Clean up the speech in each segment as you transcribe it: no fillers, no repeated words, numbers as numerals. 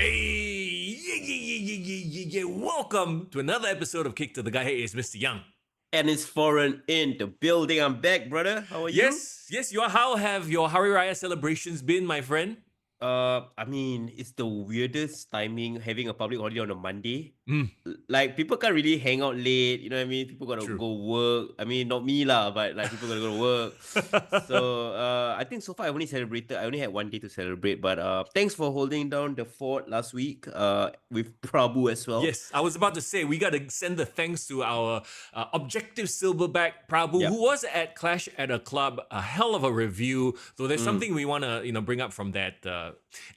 Hey, yeah. Welcome to another episode of Kick to the Guy. Hey, it's Mr. Young. And it's foreign in the building. I'm back, brother. How are you? Yes, you are. How have your Hari Raya celebrations been, my friend? I mean, it's the weirdest timing having a public holiday on a Monday. Mm. Like, people can't really hang out late, you know what I mean? People gotta True. go work. I mean, not me lah, but like people gotta go to work. So I think so far I only had 1 day to celebrate. But thanks for holding down the fort last week. With Prabhu as well. Yes, I was about to say we gotta send the thanks to our objective silverback Prabhu, Yep. who was at Clash at a Club. A hell of a review. Though there's something we wanna bring up from that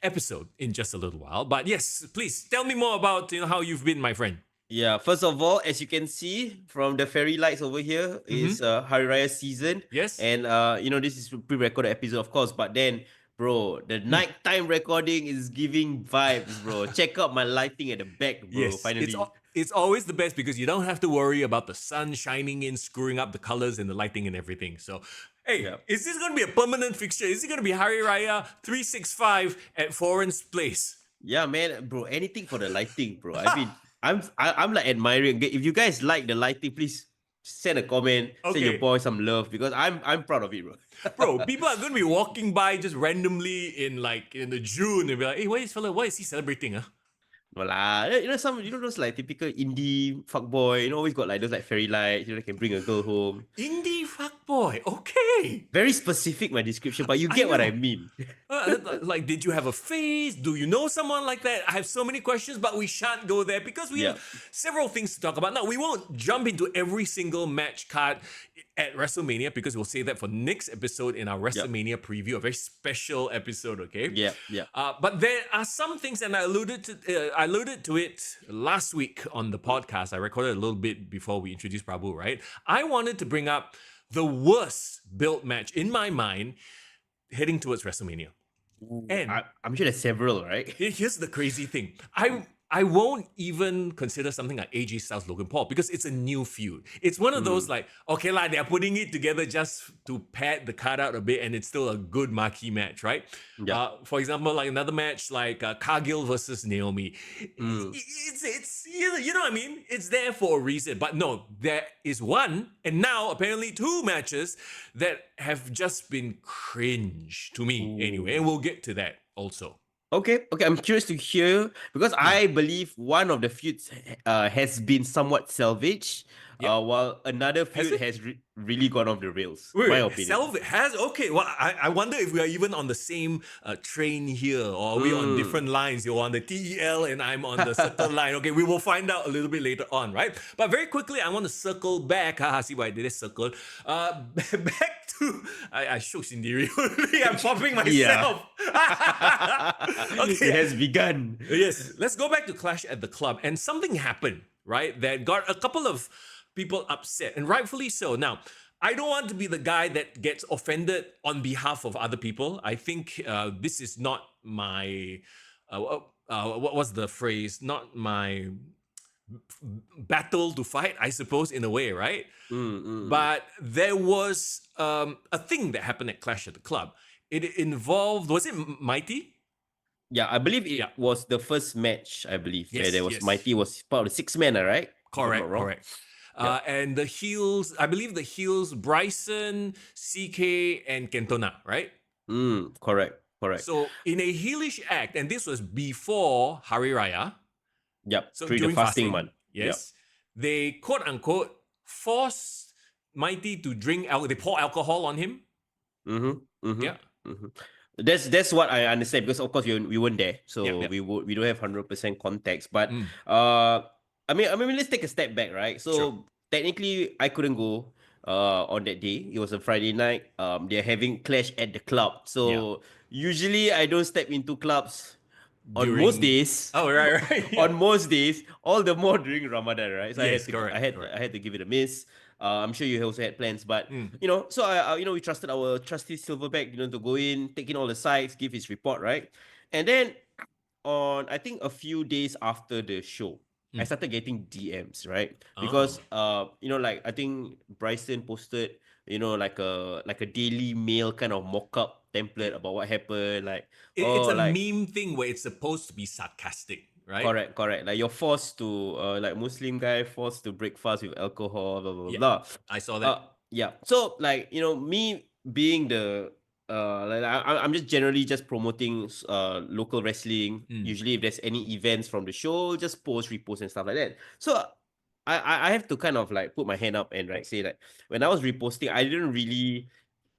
episode in just a little while. But yes, please tell me more about how you've been, my friend. Yeah, first of all, as you can see from the fairy lights over here, is Hari Raya season. Yes. And this is pre-recorded episode, of course, but then, bro, the nighttime recording is giving vibes, bro. Check out my lighting at the back, bro. Yes, Finally. it's always the best because you don't have to worry about the sun shining in, screwing up the colors and the lighting and everything. So, hey, Is this going to be a permanent fixture? Is it going to be Hari Raya 365 at Foreign's place? Yeah, man, bro, anything for the lighting, bro. I mean, I'm like admiring. If you guys like the lighting, please send a comment, send your boy some love, because I'm proud of it, bro. Bro, people are going to be walking by just randomly in the June and be like, hey, why is he celebrating, huh? Well, those like typical indie fuckboy, always got like those like fairy lights, they can bring a girl home. Indie fuckboy, okay. Very specific, my description, but you get what I mean. Like, did you have a phase? Do you know someone like that? I have so many questions, but we shan't go there because we have several things to talk about. Now, we won't jump into every single match card at WrestleMania because we'll save that for next episode in our WrestleMania preview, a very special episode, okay? Yeah. But there are some things, and I alluded to it last week on the podcast. I recorded a little bit before we introduced Prabhu, right? I wanted to bring up the worst built match in my mind heading towards WrestleMania. And I'm sure there's several, right? Here's the crazy thing. I won't even consider something like AJ Styles Logan Paul because it's a new feud. It's one of those like, okay lah, they're putting it together just to pad the card out a bit and it's still a good marquee match, right? Yeah. For example, like another match like Cargill versus Naomi. It's you know what I mean? It's there for a reason. But no, there is one and now apparently two matches that have just been cringe to me anyway. And we'll get to that also. Okay, I'm curious to hear because I believe one of the feuds has been somewhat salvaged, while another feud has really gone off the rails. My opinion. Salvage has okay. Well, I wonder if we are even on the same train here, or are we on different lines? You're on the TEL and I'm on the circle line. Okay, we will find out a little bit later on, right? But very quickly, I want to circle back. See why I did a circle. Back to I shook Sindiri. I'm popping myself. Okay. It has begun. Yes, let's go back to Clash at the Club, and something happened, right? That got a couple of people upset, and rightfully so. Now, I don't want to be the guy that gets offended on behalf of other people. I think this is not my what was the phrase? Not my battle to fight, I suppose, in a way, right? But there was a thing that happened at Clash at the Club. It involved, was it Mighty? Yeah, I believe it was the first match, I believe. Yes, there was Mighty was part of the 6 men, right? Correct. And the heels, I believe the heels, Bryson, CK, and Kentona, right? Correct. So in a heelish act, and this was before Hari Raya. Yep, so during the fasting month. Yes. They quote unquote forced Mighty to drink they pour alcohol on him. Yeah. That's what I understand because of course we weren't there, so we don't have 100% context. But I mean let's take a step back, right? So technically I couldn't go on that day. It was a Friday night. They're having Clash at the Club, so usually I don't step into clubs on most days. Oh, right. On most days, all the more during Ramadan, right? So yes, I had to give it a miss. I'm sure you also had plans, but so I we trusted our trusty Silverback, to go in, take in all the sites, give his report, right? And then on I think a few days after the show, I started getting DMs, right? Because like I think Bryson posted, like a Daily Mail kind of mock-up template about what happened. Like, It's a like meme thing where it's supposed to be sarcastic, right? correct. Like you're forced to like Muslim guy forced to break fast with alcohol, blah blah Yeah, blah. I saw that. Yeah. So like me being the like I'm just generally just promoting local wrestling. Usually if there's any events from the show, just post, repost and stuff like that. So I have to kind of like put my hand up and say like when I was reposting, I didn't really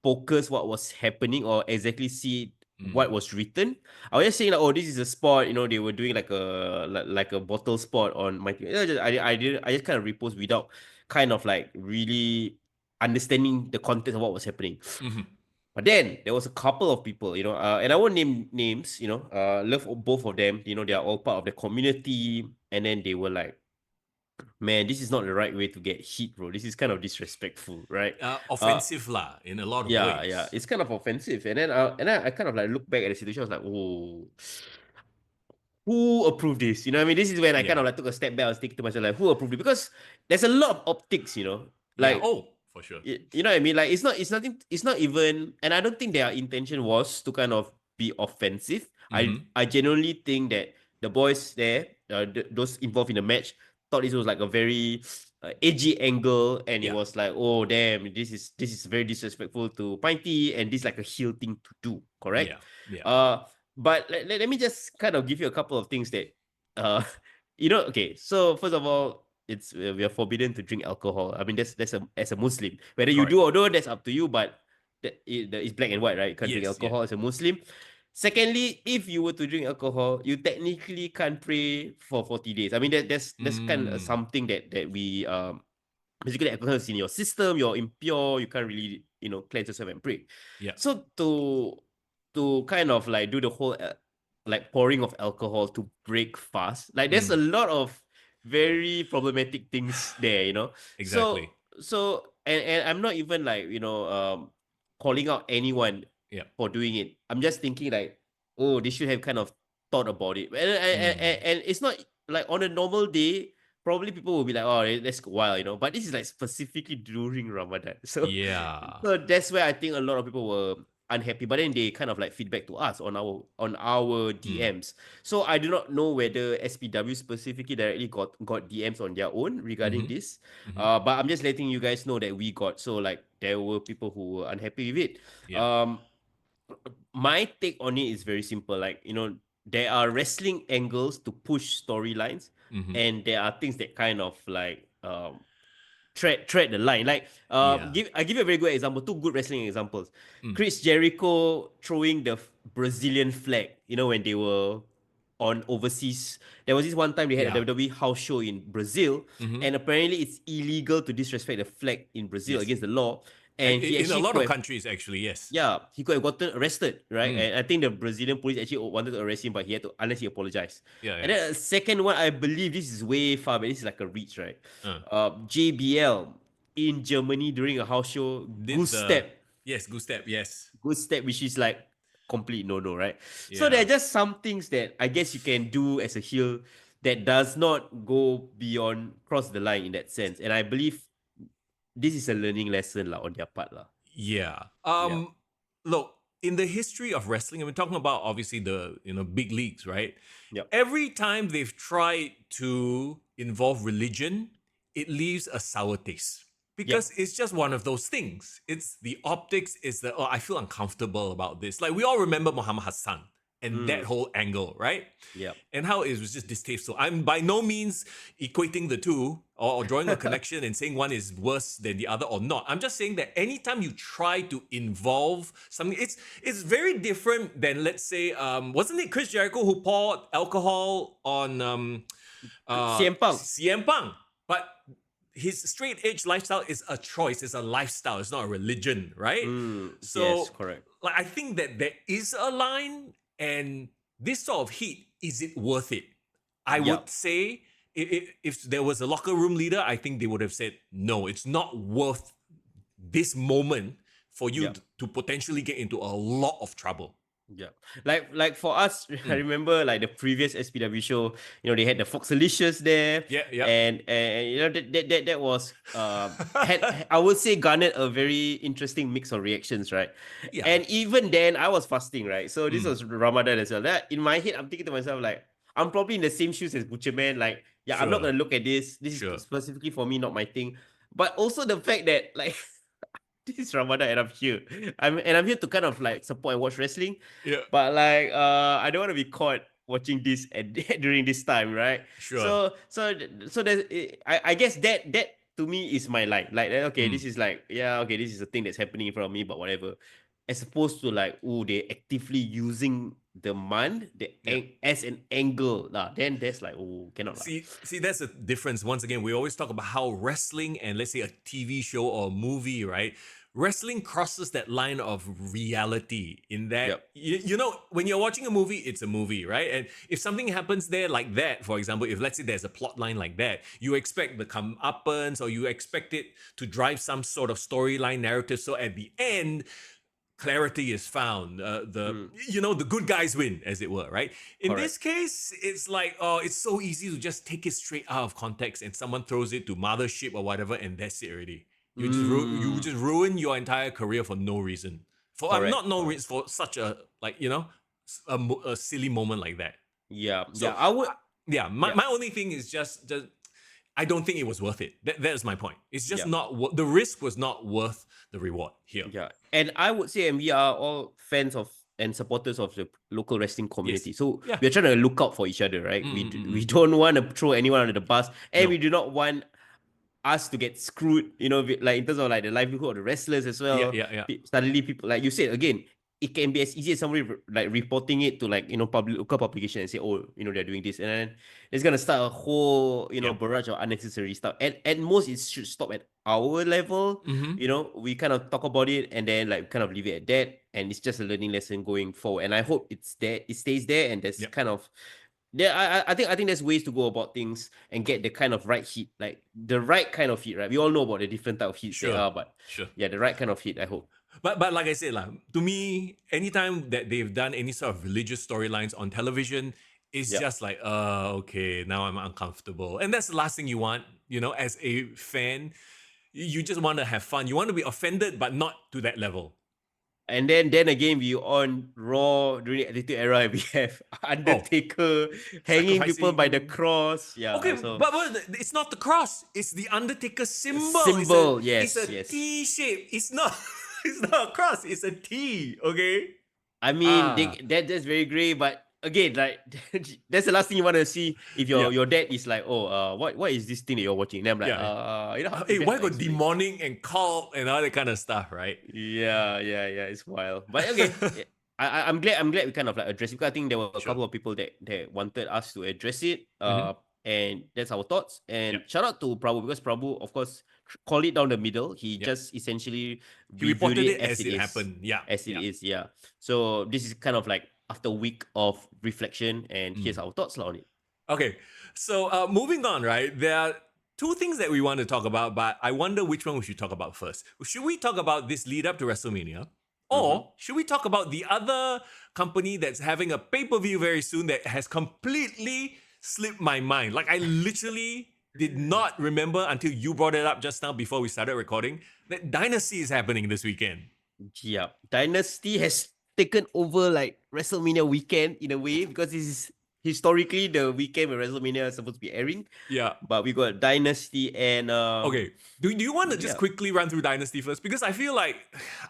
focus what was happening or exactly see what was written. I was just saying like, oh, this is a spot. They were doing like a bottle spot on my. I just kind of repost without kind of like really understanding the context of what was happening. But then there was a couple of people, and I won't name names, love both of them. They are all part of the community, and then they were like, man, this is not the right way to get hit, bro. This is kind of disrespectful, right? Offensive lah in a lot of Yeah, ways. it's kind of offensive. And then I kind of like look back at the situation. I was like, oh, who approved this? You know what I mean? This is when I kind Yeah. of like took a step back. I was thinking to myself, like, who approved it? Because there's a lot of optics, Yeah. like Oh, for sure. you know what I mean? Like it's nothing. It's not even. And I don't think their intention was to kind of be offensive. I genuinely think that the boys there, those involved in the match, thought this was like a very edgy angle, and it Yeah. was like, oh damn, this is very disrespectful to Pinty, and this is like a heel thing to do. Correct? Yeah. Yeah. But let me just kind of give you a couple of things that, uh, okay. So first of all, it's we are forbidden to drink alcohol. I mean, that's as a Muslim, whether you Correct. do or don't, that's up to you. But it's black and white, right? You can't drink Yes, alcohol as a Muslim. Secondly, if you were to drink alcohol, you technically can't pray for 40 days. I mean, that's kind of something that we basically alcohol is in your system. You're impure. You can't really cleanse yourself and pray. Yeah. So to kind of like do the whole like pouring of alcohol to break fast, like there's a lot of very problematic things there. Exactly. And I'm not even like calling out anyone Yeah. for doing it. I'm just thinking like, oh, they should have kind of thought about it. And it's not like on a normal day, probably people will be like, oh, that's wild. But this is like specifically during Ramadan. So, Yeah. so that's where I think a lot of people were unhappy. But then they kind of like feedback to us on our DMs. So I do not know whether SPW specifically directly got DMs on their own regarding this. But I'm just letting you guys know that we got. So like there were people who were unhappy with it. Yeah. My take on it is very simple. Like, there are wrestling angles to push storylines, and there are things that kind of like tread the line. Like I give you a very good example, two good wrestling examples. Chris Jericho throwing the Brazilian flag, when they were on overseas. There was this one time they had a WWE house show in Brazil, and apparently it's illegal to disrespect the flag in Brazil against the law. And he in a actually lot of countries, actually, yes. yeah, he could have gotten arrested, right? And I think the Brazilian police actually wanted to arrest him, but he had to, unless he apologized. Yeah. And then the second one, I believe this is way far, but this is like a reach, right? JBL in Germany during a house show, goose step. Yes, goose step, yes. Goose step, which is like complete no-no, right? So Yeah. there are just some things that I guess you can do as a heel that does not go beyond, cross the line in that sense. And I believe this is a learning lesson on their part. Yeah. Look, in the history of wrestling, and we're talking about obviously the big leagues, right? Yep. Every time they've tried to involve religion, it leaves a sour taste. Because it's just one of those things. It's the optics, is the I feel uncomfortable about this. Like we all remember Muhammad Hassan and that whole angle, right? Yeah. And how it was just distasteful. I'm by no means equating the two or drawing a connection and saying one is worse than the other or not. I'm just saying that anytime you try to involve something, it's very different than, let's say, wasn't it Chris Jericho who poured alcohol on CM Punk? CM Punk. But his straight edge lifestyle is a choice, it's a lifestyle, it's not a religion, right? So yes, correct. Like I think that there is a line, and this sort of heat, is it worth it? I would say if there was a locker room leader, I think they would have said, no, it's not worth this moment for you to potentially get into a lot of trouble. Yeah, like for us, I remember like the previous SPW show. They had the Foxalicious there, Yeah. and that was had, I would say, garnered a very interesting mix of reactions, right? Yeah. And even then, I was fasting, right? So this Mm, was Ramadan as well. That in my head, I'm thinking to myself like, I'm probably in the same shoes as Butcher Man. Like, yeah, I'm not sure. gonna look at this. This is Sure. specifically for me, not my thing. But also the fact that like this is Ramadan and I'm here. I'm here to kind of like support and watch wrestling. Yeah. But like I don't want to be caught watching this at during this time, right? Sure. So there's I guess that to me is my line. Like okay, Mm, this is like yeah, okay, this is a thing that's happening in front of me, but whatever. As opposed to like, oh, they're actively using the man yeah. as an angle. Then there's like, oh, cannot lah. See, that's the difference. Once again, we always talk about how wrestling and let's say a TV show or a movie, right? Wrestling crosses that line of reality in that, Yep. when you're watching a movie, it's a movie, right? And if something happens there like that, for example, if let's say there's a plot line like that, you expect the comeuppance or you expect it to drive some sort of storyline narrative. So at the end, clarity is found. The good guys win, as it were, right? In Correct. this case, it's like, oh, it's so easy to just take it straight out of context and someone throws it to mothership or whatever, and that's it already. You just ruin your entire career for no reason. Correct. Not no reason for such a a silly moment like that. Yeah. So I would. my only thing is just I don't think it was worth it. That is my point. It's just Yeah. not the risk was not worth the reward here. Yeah, and I would say, and we are all fans of and supporters of the local wrestling community. Yes. So Yeah. we're trying to look out for each other, right? We Mm. don't want to throw anyone under the bus, and No. we do not want us to get screwed. Like in terms of like the livelihood of the wrestlers as well. Yeah. Suddenly, people like you said again. It can be as easy as somebody like reporting it to like local publication and say, oh, they're doing this, and then it's gonna start a whole Yep. barrage of unnecessary stuff. And at most, it should stop at our level. Mm-hmm. We kind of talk about it and then like kind of leave it at that, and it's just a learning lesson going forward. And I hope it stays there, and there's Yep. kind of I think there's ways to go about things and get the kind of right heat, like the right kind of heat, right? We all know about the different type of heats there are, but Sure. yeah, the right kind of heat, I hope. But like I said, to me, anytime that they've done any sort of religious storylines on television, it's Yep. just like, okay, now I'm uncomfortable. And that's the last thing you want, as a fan. You just want to have fun. You want to be offended, but not to that level. And then again, we on Raw during the Attitude Era, and we have Undertaker hanging people by the cross. Yeah. Okay, So but it's not the cross. It's the Undertaker symbol. symbol, It's a yes. T shape. It's not. It's not a cross. It's a T. Okay. I mean, that's very great, but again, like that's the last thing you want to see if your dad is like, oh, what is this thing that you're watching? And I'm like, hey, why got explain? demonic and cult and all that kind of stuff, right? Yeah, it's wild. But okay, I'm glad we kind of like address it, because I think there were a couple of people that wanted us to address it. And that's our thoughts. And shout out to Prabhu, because Prabhu, of course, called it down the middle. He just essentially reported reviewed it as it is. happened. Yeah. As it is, yeah. So this is kind of like after a week of reflection, and here's our thoughts on it. Okay. So moving on, right? There are two things that we want to talk about, but I wonder which one we should talk about first. Should we talk about this lead up to WrestleMania? Or should we talk about the other company that's having a pay-per-view very soon that has completely slipped my mind? Like, I literally did not remember until you brought it up just now before we started recording that Dynasty is happening this weekend. Yeah, Dynasty has taken over like WrestleMania weekend in a way, because this is historically the weekend where WrestleMania is supposed to be airing. Yeah. But we got Dynasty and okay. Do you want to just quickly run through Dynasty first? Because I feel like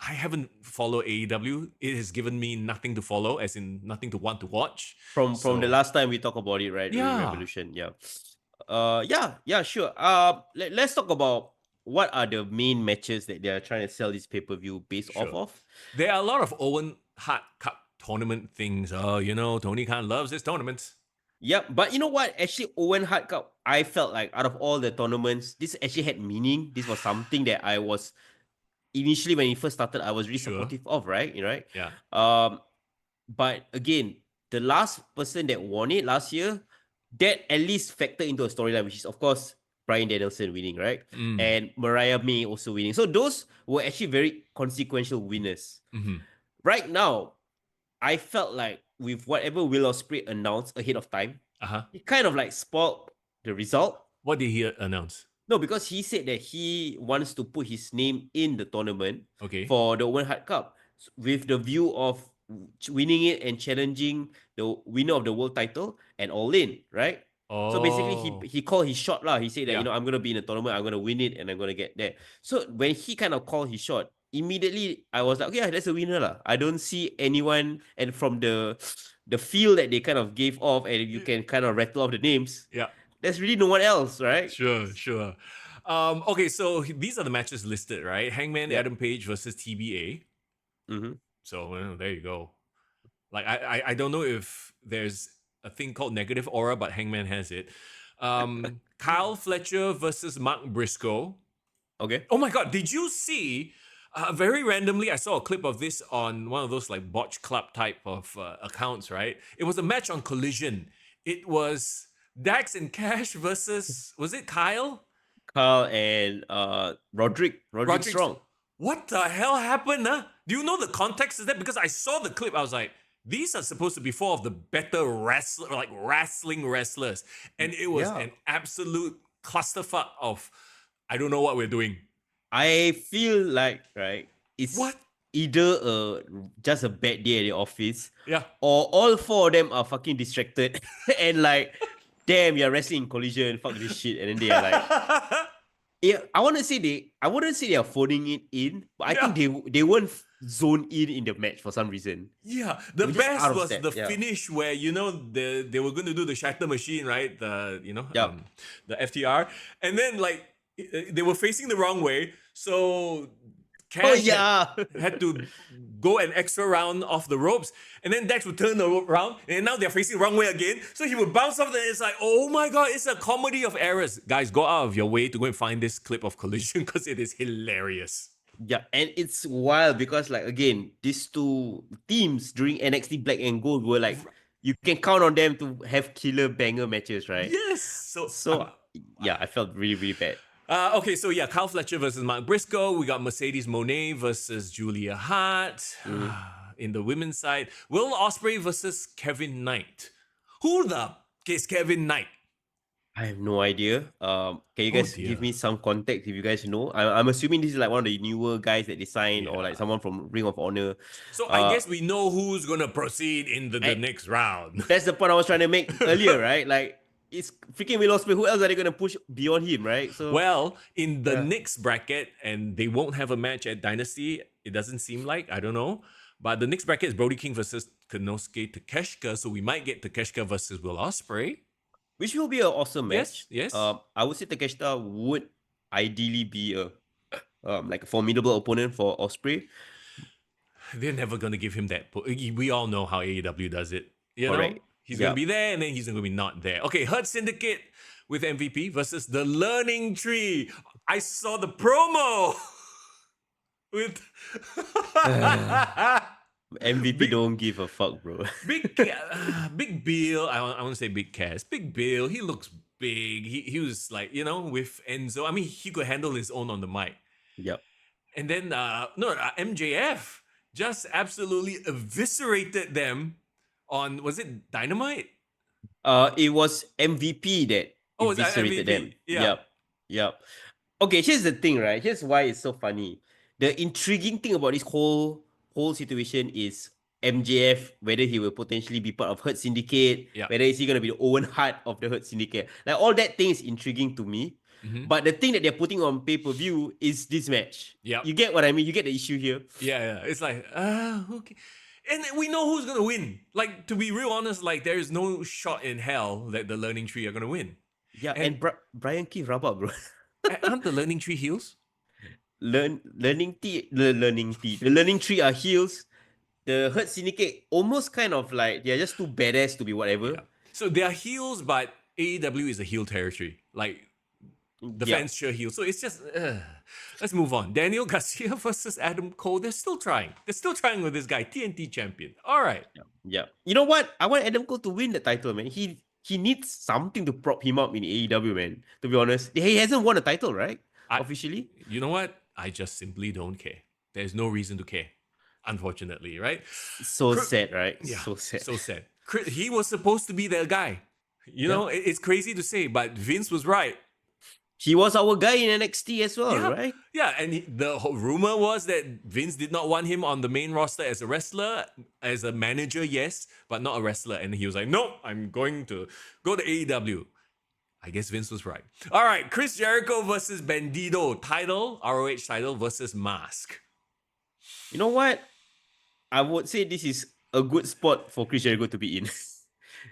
I haven't followed AEW. It has given me nothing to follow, as in nothing to want to watch. From the last time we talked about it, right? Yeah. Revolution. Yeah. Sure. Let's talk about what are the main matches that they are trying to sell this pay-per-view based off of. There are a lot of Owen Hart Cup tournament things. Tony Khan loves his tournaments. Yep, but you know what? Actually, Owen Hart Cup, I felt like out of all the tournaments, this actually had meaning. This was something that I was initially, when it first started, I was really supportive of, right? Yeah. But again, the last person that won it last year, that at least factored into a storyline, which is of course Bryan Danielson winning, right? And Mariah May also winning. So those were actually very consequential winners. Right now, I felt like with whatever Will Ospreay announced ahead of time, Uh-huh. it kind of like spoiled the result. What did he announce? No, because he said that he wants to put his name in the tournament Okay. for the Owen Hart Cup with the view of winning it and challenging the winner of the world title and all in, right? So basically, Oh. he called his shot lah. He said that, Yeah. I'm gonna be in the tournament, I'm gonna win it, and I'm gonna get there. So when he kind of called his shot, immediately I was like, okay, yeah, that's a winner lah. I don't see anyone, and from the feel that they kind of gave off, and you can kind of rattle off the names. Yeah. There's really no one else, right? Sure. Okay, so these are the matches listed, right? Hangman Yeah. Adam Page versus TBA. Mm-hmm. So there you go. Like I don't know if there's a thing called negative aura, but Hangman has it. Kyle Fletcher versus Mark Briscoe. Okay. Oh my god, did you see? Very randomly, I saw a clip of this on one of those like botch club type of accounts, right? It was a match on Collision. It was Dax and Cash versus, was it Kyle? Carl and Roderick Strong. What the hell happened? Huh? Do you know the context of that? Because I saw the clip, I was like, these are supposed to be four of the better wrestling wrestlers. And it was an absolute clusterfuck of, I don't know what we're doing. I feel like, right, it's What? either just a bad day at the office, Yeah, or all four of them are fucking distracted and like, damn, you're wrestling in Collision, fuck this shit, and then they are like, yeah, I wouldn't say they are phoning it in, but I think they weren't zoned in the match for some reason. Yeah, the just best out of was step, the yeah. finish where they were going to do the shatter machine, right? The Yeah. the FTR, and then like they were facing the wrong way, so Cash had to go an extra round off the ropes, and then Dax would turn around, and now they're facing the wrong way again, so he would bounce off, and it's like, oh my god, it's a comedy of errors. Guys, go out of your way to go and find this clip of Collision because it is hilarious. Yeah, and it's wild because, like, again, these two teams during NXT Black and Gold were like, you can count on them to have killer banger matches, right? Yes. So yeah, I felt really, really bad. Okay, so yeah, Kyle Fletcher versus Mark Briscoe. We got Mercedes Moné versus Julia Hart. In the women's side, Will Ospreay versus Kevin Knight. Who the is Kevin Knight? I have no idea. Can you guys give me some context if you guys know? I'm assuming this is like one of the newer guys that they signed, or like someone from Ring of Honor. So I guess we know who's gonna proceed in the next round. That's the point I was trying to make earlier, right? Like, it's freaking Will Ospreay. Who else are they gonna push beyond him, right? So well, in the next bracket, and they won't have a match at Dynasty. It doesn't seem like, I don't know. But the next bracket is Brody King versus Konosuke Takeshita, so we might get Takeshita versus Will Ospreay. Which will be an awesome match. Yes. I would say Takeshita would ideally be a like a formidable opponent for Ospreay. They're never gonna give him that. We all know how AEW does it. You know, Correct. he's gonna be there, and then he's gonna be not there. Okay, Hurt Syndicate with MVP versus the Learning Tree. I saw the promo with MVP don't give a fuck, bro. Big Bill. I want to say Big Cass. Big Bill. He looks big. He was like, with Enzo. I mean, he could handle his own on the mic. Yep. And then MJF just absolutely eviscerated them on, was it Dynamite? It was MVP that eviscerated them. Yeah. Yep. Okay, here's the thing, right? Here's why it's so funny. The intriguing thing about this whole situation is MJF, whether he will potentially be part of Hurt Syndicate, whether is he going to be the Owen Hart of the Hurt Syndicate. Like, all that thing is intriguing to me. But the thing that they're putting on pay-per-view is this match. Yeah. You get what I mean? You get the issue here. Yeah. It's like, okay. And we know who's going to win. Like, to be real honest, like, there is no shot in hell that the Learning Tree are going to win. Yeah, and Brian Keith rabak, bro. Aren't the Learning Tree heels? The Learning Tree are heels. The Hurt Syndicate almost kind of like they're just too badass to be whatever. Yeah. So they are heels, but AEW is a heel territory. Like, the fans cheer heel. So it's just, let's move on. Daniel Garcia versus Adam Cole. They're still trying. They're still trying with this guy, TNT champion. All right. Yeah. You know what? I want Adam Cole to win the title, man. He needs something to prop him up in AEW, man. To be honest, he hasn't won a title, right? Officially. You know what? I just simply don't care. There's no reason to care. unfortunately, right? So sad, right? Yeah, So sad. so sad. He was supposed to be the guy. You know, it's crazy to say, but Vince was right. He was our guy in NXT as well, Yeah, right? yeah, and the whole rumor was that Vince did not want him on the main roster as a wrestler, as a manager, yes, but not a wrestler. And he was like, "No, I'm going to go to AEW." I guess Vince was right. All right, Chris Jericho versus Bandito title, ROH title versus Mask. You know what? I would say this is a good spot for Chris Jericho to be in.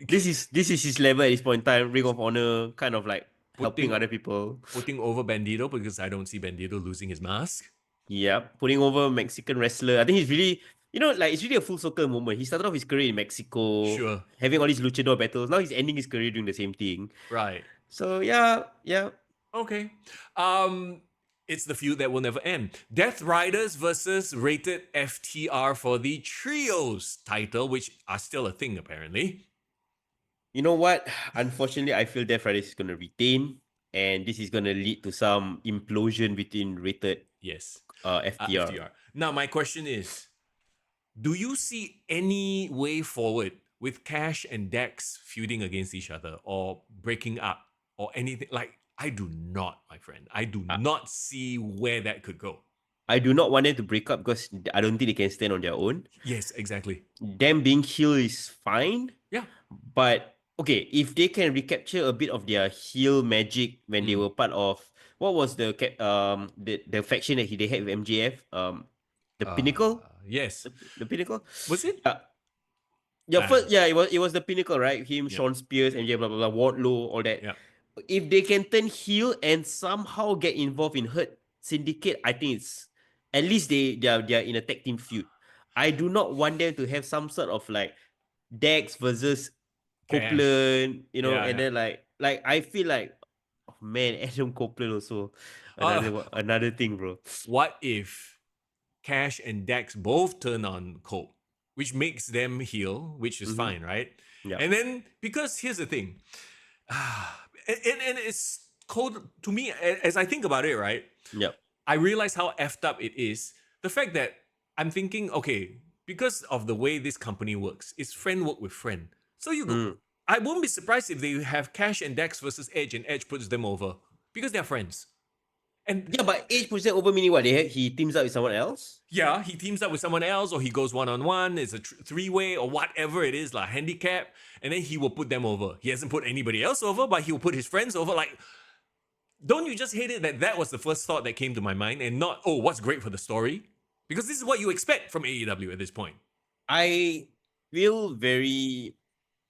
this is his level at this point in time. Ring of Honor, kind of like helping other people. Putting over Bandito because I don't see Bandito losing his mask. Yeah, putting over Mexican wrestler. I think he's really, it's really a full circle moment. He started off his career in Mexico, Sure, having all these luchador battles. Now he's ending his career doing the same thing. right. So yeah. Okay. It's the feud that will never end. Death Riders versus Rated FTR for the Trios title, which are still a thing apparently. You know what? Unfortunately, I feel Death Riders is going to retain, and this is going to lead to some implosion between Rated FTR. Now, my question is, do you see any way forward with Cash and Dax feuding against each other or breaking up or anything? Like, I do not, my friend. I do not see where that could go. I do not want them to break up because I don't think they can stand on their own. Yes, exactly. Them being heel is fine. Yeah. But, okay, if they can recapture a bit of their heel magic when they were part of, what was the faction that they had with MJF? The Pinnacle? Yes. The Pinnacle? Was it? It was the Pinnacle, right? Him, Sean Spears, MJF, blah, blah, blah, Wardlow, all that. Yeah. If they can turn heel and somehow get involved in Hurt Syndicate, I think it's at least they are in a tag team feud. I do not want them to have some sort of like Dax versus Copeland, and then like I feel like, oh man, Adam Copeland also another thing, bro. What if Cash and Dax both turn on Cope, which makes them heel, which is fine, right? Yeah. And then because here's the thing. And it's cold to me as I think about it, right? Yeah. I realize how effed up it is. The fact that I'm thinking, okay, because of the way this company works, it's friend work with friend. So you go. I won't be surprised if they have Cash and Dax versus Edge and Edge puts them over because they're friends. And yeah, but Edge puts them over meaning what? He teams up with someone else? Yeah, he teams up with someone else or he goes one-on-one. It's a three-way or whatever it is, like handicap. And then he will put them over. He hasn't put anybody else over, but he will put his friends over. Like, don't you just hate it that was the first thought that came to my mind and not, oh, what's great for the story? Because this is what you expect from AEW at this point. I feel very,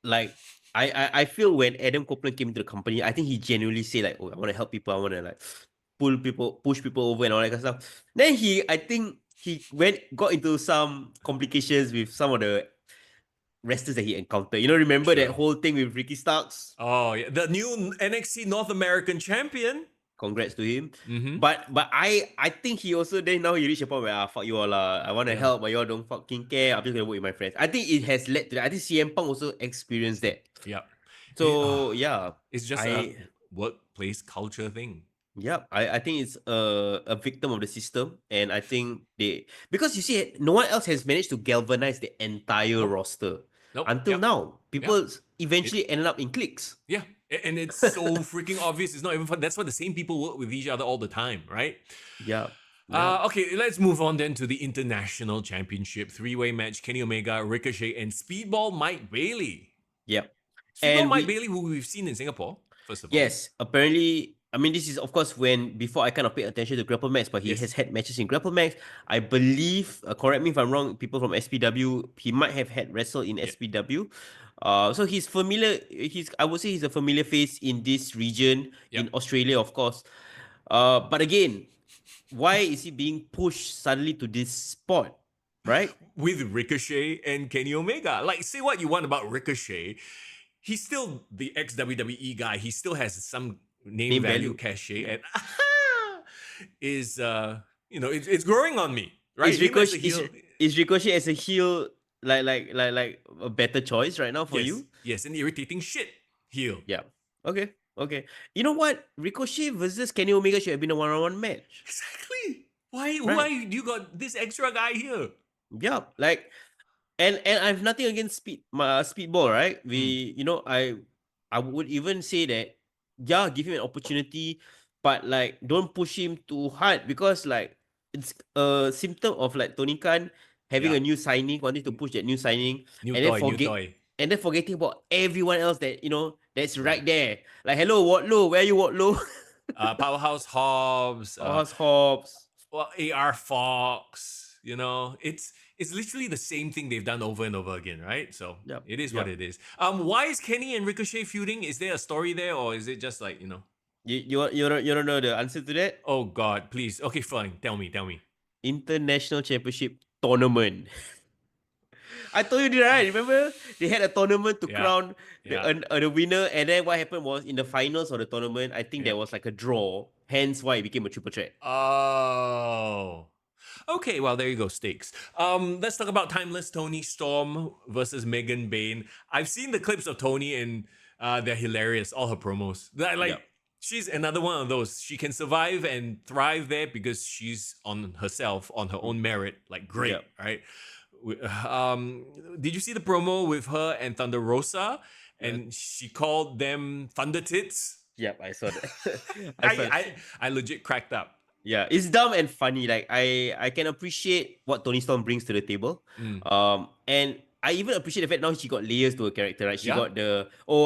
like, I feel when Adam Copeland came into the company, I think he genuinely said like, oh, I want to help people. I want to like push people over and all that kind of stuff. Then I think he got into some complications with some of the wrestlers that he encountered. Remember that whole thing with Ricky Starks? Oh, yeah. The new NXT North American champion. Congrats to him. But I think he also now he reached a point where fuck you all I want to help, but you all don't fucking care. I'm just gonna work with my friends. I think it has led to that. I think CM Punk also experienced that. Yeah. So it's just a workplace culture thing. Yeah, I think it's a victim of the system, and I think because you see, no one else has managed to galvanize the entire roster until now. People eventually ended up in cliques. Yeah, and it's so freaking obvious. It's not even fun. That's why the same people work with each other all the time, right? Yeah. Okay, let's move on then to the International Championship 3-way match. Kenny Omega, Ricochet, and Speedball Mike Bailey. Yep. Speedball Mike Bailey, who we've seen in Singapore, first of all. Yes, apparently. I mean, this is, of course, before I kind of paid attention to Grapple Max, but he has had matches in Grapple Max. I believe, correct me if I'm wrong, people from SPW, he might have had wrestled in SPW. So he's familiar. I would say he's a familiar face in this region, in Australia, of course. But again, why is he being pushed suddenly to this spot, right? With Ricochet and Kenny Omega. Like, say what you want about Ricochet. He's still the ex-WWE guy. He still has some name value cachet, and is it's growing on me, right? Is Ricochet as a heel like a better choice right now for you? Yes, an irritating shit heel. Yeah. Okay. You know what? Ricochet versus Kenny Omega should have been a one-on-one match. Exactly. Why you got this extra guy here? Yeah, like, and I have nothing against speedball, right? I would even say that, yeah, give him an opportunity, but like don't push him too hard because like it's a symptom of like Tony Khan having Yeah. a new signing, wanting to push that new signing, New and then toy, new toy. forgetting about everyone else that that's right Right. there. Like, hello, Wardlow, where are you, Wardlow? Powerhouse Hobbs, House Hobbs. well, AR Fox, it's literally the same thing they've done over and over again, right? So Yep, it is what yep. it is. Why is Kenny and Ricochet feuding? Is there a story there, or is it just like, You don't know the answer to that? oh God, please. Okay, fine. Tell me. International Championship Tournament. I told you that, right? Remember they had a tournament to Yeah. crown Yeah. the winner, and then what happened was in the finals of the tournament, I think there Yeah. was like a draw. Hence why it became a triple threat. Oh. Okay, well, there you go, stakes. Let's talk about Timeless Tony Storm versus Megan Bayne. I've seen the clips of Tony and they're hilarious, all her promos. Yep. She's another one of those. She can survive and thrive there because she's on herself, on her own merit. Like, great, Yep. right? Did you see the promo with her and Thunder Rosa? And she called them Thunder Tits. Yep, I saw that. I legit cracked up. Yeah, it's dumb and funny. Like I can appreciate what Tony Storm brings to the table. And I even appreciate the fact now she got layers to her character, right? She Yeah. got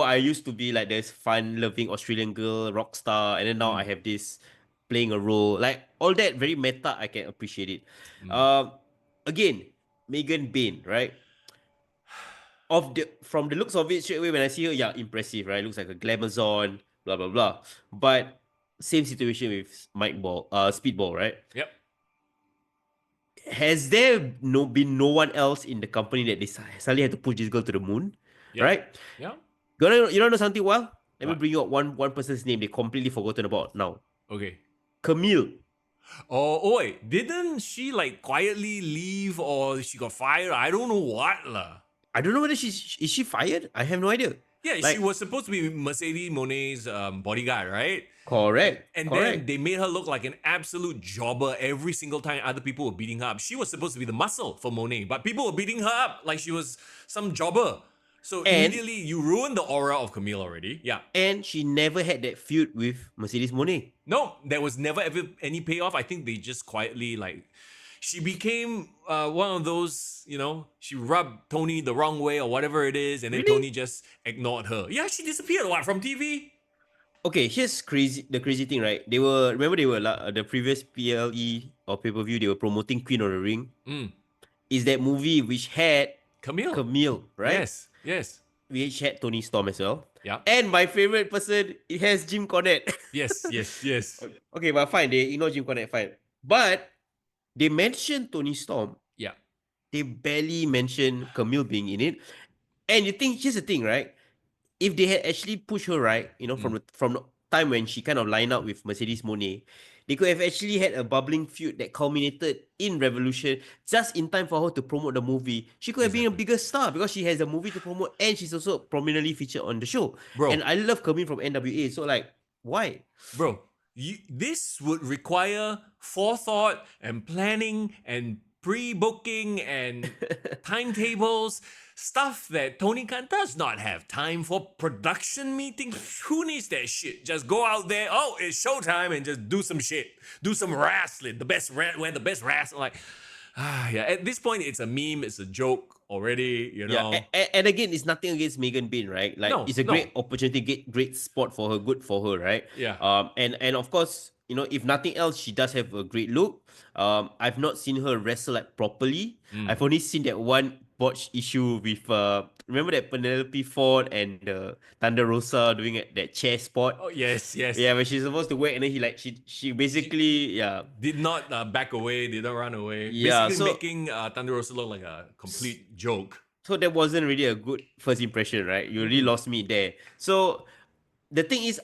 I used to be like this fun-loving Australian girl, rock star, and then now I have this playing a role. Like all that very meta, I can appreciate it. Again, Megan Bayne, right? From the looks of it, straight away when I see her, yeah, impressive, right? Looks like a glamazon, blah blah blah. But same situation with Speedball, right? Yep. Has there been no one else in the company that they suddenly had to push this girl to the moon, Yep. right? Yeah. You don't know something wild? Let me What? bring you up one person's name they completely forgotten about now. Okay. Camille. Oh, wait. Didn't she like quietly leave or she got fired? I don't know what lah. I don't know whether is she fired? I have no idea. Yeah, she was supposed to be Mercedes Monet's bodyguard, right? Correct. And correct. then they made her look like an absolute jobber every single time other people were beating her up. She was supposed to be the muscle for Monet, but people were beating her up like she was some jobber. So immediately you ruined the aura of Camille already. Yeah. And she never had that feud with Mercedes Monet. No, there was never ever any payoff. I think they just quietly she became one of those, she rubbed Tony the wrong way or whatever it is, and then Really? Tony just ignored her. Yeah, she disappeared from TV. Okay, here's the crazy thing, right? They were the previous PLE or pay-per-view, they were promoting Queen of the Ring. Is that movie which had Camille, right? Yes. Which had Tony Storm as well. Yeah. And my favorite person, it has Jim Cornette. Yes. Okay, but fine, they ignore Jim Cornette, fine. But they mentioned Tony Storm. Yeah. They barely mentioned Camille being in it. And here's the thing, right? If they had actually pushed her right, from the time when she kind of lined up with Mercedes Monet, they could have actually had a bubbling feud that culminated in Revolution just in time for her to promote the movie. She could have been a bigger star because she has a movie to promote and she's also prominently featured on the show. Bro. And I love Camille from NWA, so like, why? Bro, this would require forethought and planning and pre-booking and timetables, stuff that Tony Khan does not have time for. Production meetings. Who needs that shit? Just go out there, oh, it's showtime, and just do some shit. Do some wrestling. Wear the best wrestling. Like, yeah, at this point, it's a meme, it's a joke already, Yeah, and again, it's nothing against Megan Bayne, right? Like, it's a great opportunity, great spot for her, good for her, right? Yeah. And of course, if nothing else, she does have a great look. I've not seen her wrestle like properly. I've only seen that one botched issue with remember that Penelope Ford and Thunder Rosa doing that chair spot. Oh yes. Yeah, when she's supposed to work, and then she basically did not back away, did not run away. Yeah, basically making Thunder Rosa look like a complete joke. So that wasn't really a good first impression, right? You really lost me there. So the thing is,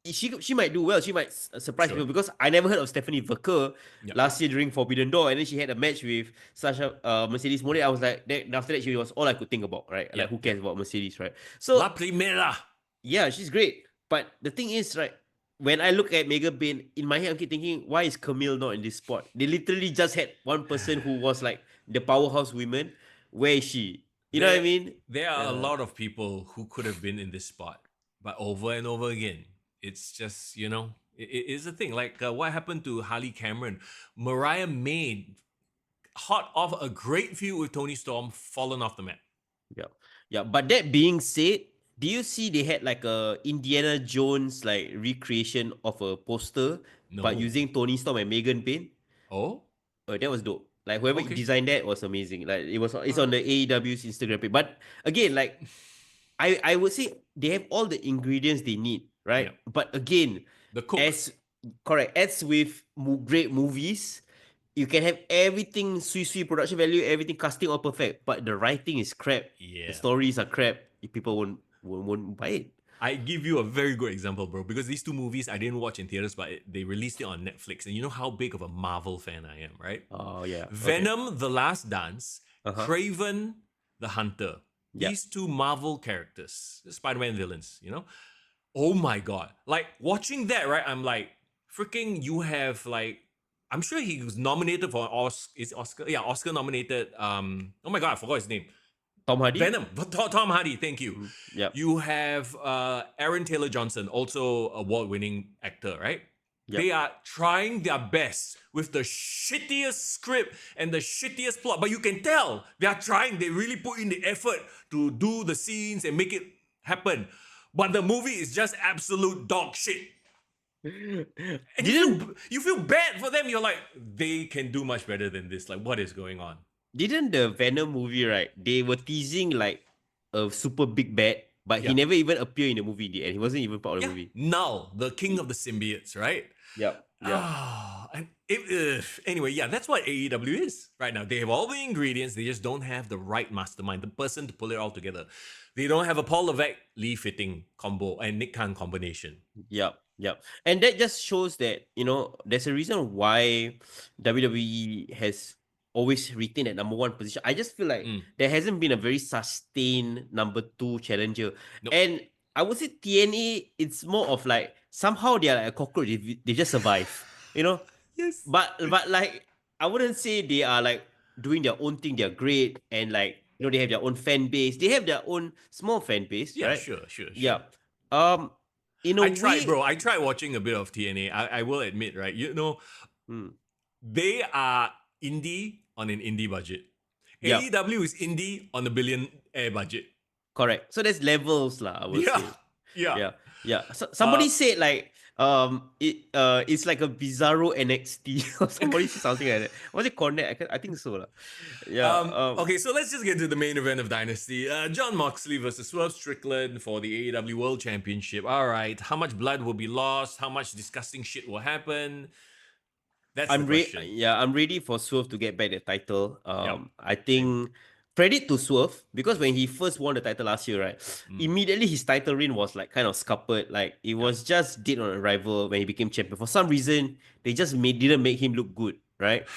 she might do well. She might surprise people because I never heard of Stephanie Verker last year during Forbidden Door, and then she had a match with Sasha Mercedes Monet. I was like, after that, she was all I could think about, right? Like, who cares about Mercedes, right? So La Primera. Yeah, she's great. But the thing is, right, when I look at Megan Bayne, in my head, I keep thinking, why is Camille not in this spot? They literally just had one person who was like the powerhouse women. Where is she? You know what I mean? There are a lot of people who could have been in this spot, but over and over again, it's just, it is a thing. Like what happened to Harley Cameron? Mariah May, hot off a great feud with Tony Storm, fallen off the map. Yeah. Yeah. But that being said, do you see they had like a Indiana Jones like recreation of a poster, but No. using Tony Storm and Megan Payne? Oh? That was dope. Like whoever Okay. designed that was amazing. Like it's on the AEW's Instagram page. But again, like I would say they have all the ingredients they need, right? Yeah. But again, The cook. as with great movies, you can have everything sweet production value, everything casting all perfect, but the writing is crap. Yeah. The stories are crap. People won't buy it. I give you a very good example, bro, because these two movies I didn't watch in theaters, but they released it on Netflix. And you know how big of a Marvel fan I am, right? Oh, yeah. Venom, The Last Dance, Kraven, The Hunter. Yep. These two Marvel characters, Spider-Man villains, Oh my God. Like, watching that, right, I'm like, freaking, you have, like, I'm sure he was nominated for Oscar. Yeah, Oscar nominated. Oh my God, I forgot his name. Tom Hardy? Venom. Tom Hardy, thank you. Yep. You have Aaron Taylor Johnson, also award-winning actor, right? Yep. They are trying their best with the shittiest script and the shittiest plot, but you can tell they are trying. They really put in the effort to do the scenes and make it happen. But the movie is just absolute dog shit. And you feel bad for them. You're like, they can do much better than this. Like, what is going on? Didn't the Venom movie, right? They were teasing like a super big bad, but he never even appeared in the movie in the end. He wasn't even part of the movie. Null, the king of the symbiotes, right? Yep. And anyway, that's what AEW is right now. They have all the ingredients. They just don't have the right mastermind, the person to pull it all together. They don't have a Paul Levesque, Lee Fitting combo and Nick Khan combination. Yep. And that just shows that, there's a reason why WWE has always retained that number one position. I just feel like there hasn't been a very sustained number two challenger. Nope. And I would say TNA, it's more of like, somehow they are like a cockroach. They just survive, Yes. But like, I wouldn't say they are like doing their own thing. They're great. And like, they have their own fan base. They have their own small fan base, right? Sure. Yeah. I tried watching a bit of TNA. I will admit, right? They are indie on an indie budget. AEW is indie on a billionaire budget. Correct. So there's levels, I would say. Yeah. So, somebody said like it's like a bizarro NXT or somebody said something like that. Was it Cornet? I think so. Yeah. Okay, so let's just get to the main event of Dynasty. Jon Moxley versus Swerve Strickland for the AEW World Championship. All right. How much blood will be lost? How much disgusting shit will happen? That's the question. I'm ready for Swerve to get back the title. I think credit to Swerve, because when he first won the title last year, right, immediately his title reign was like kind of scuppered. Like it was just dead on arrival when he became champion. For some reason, they just didn't make him look good, right?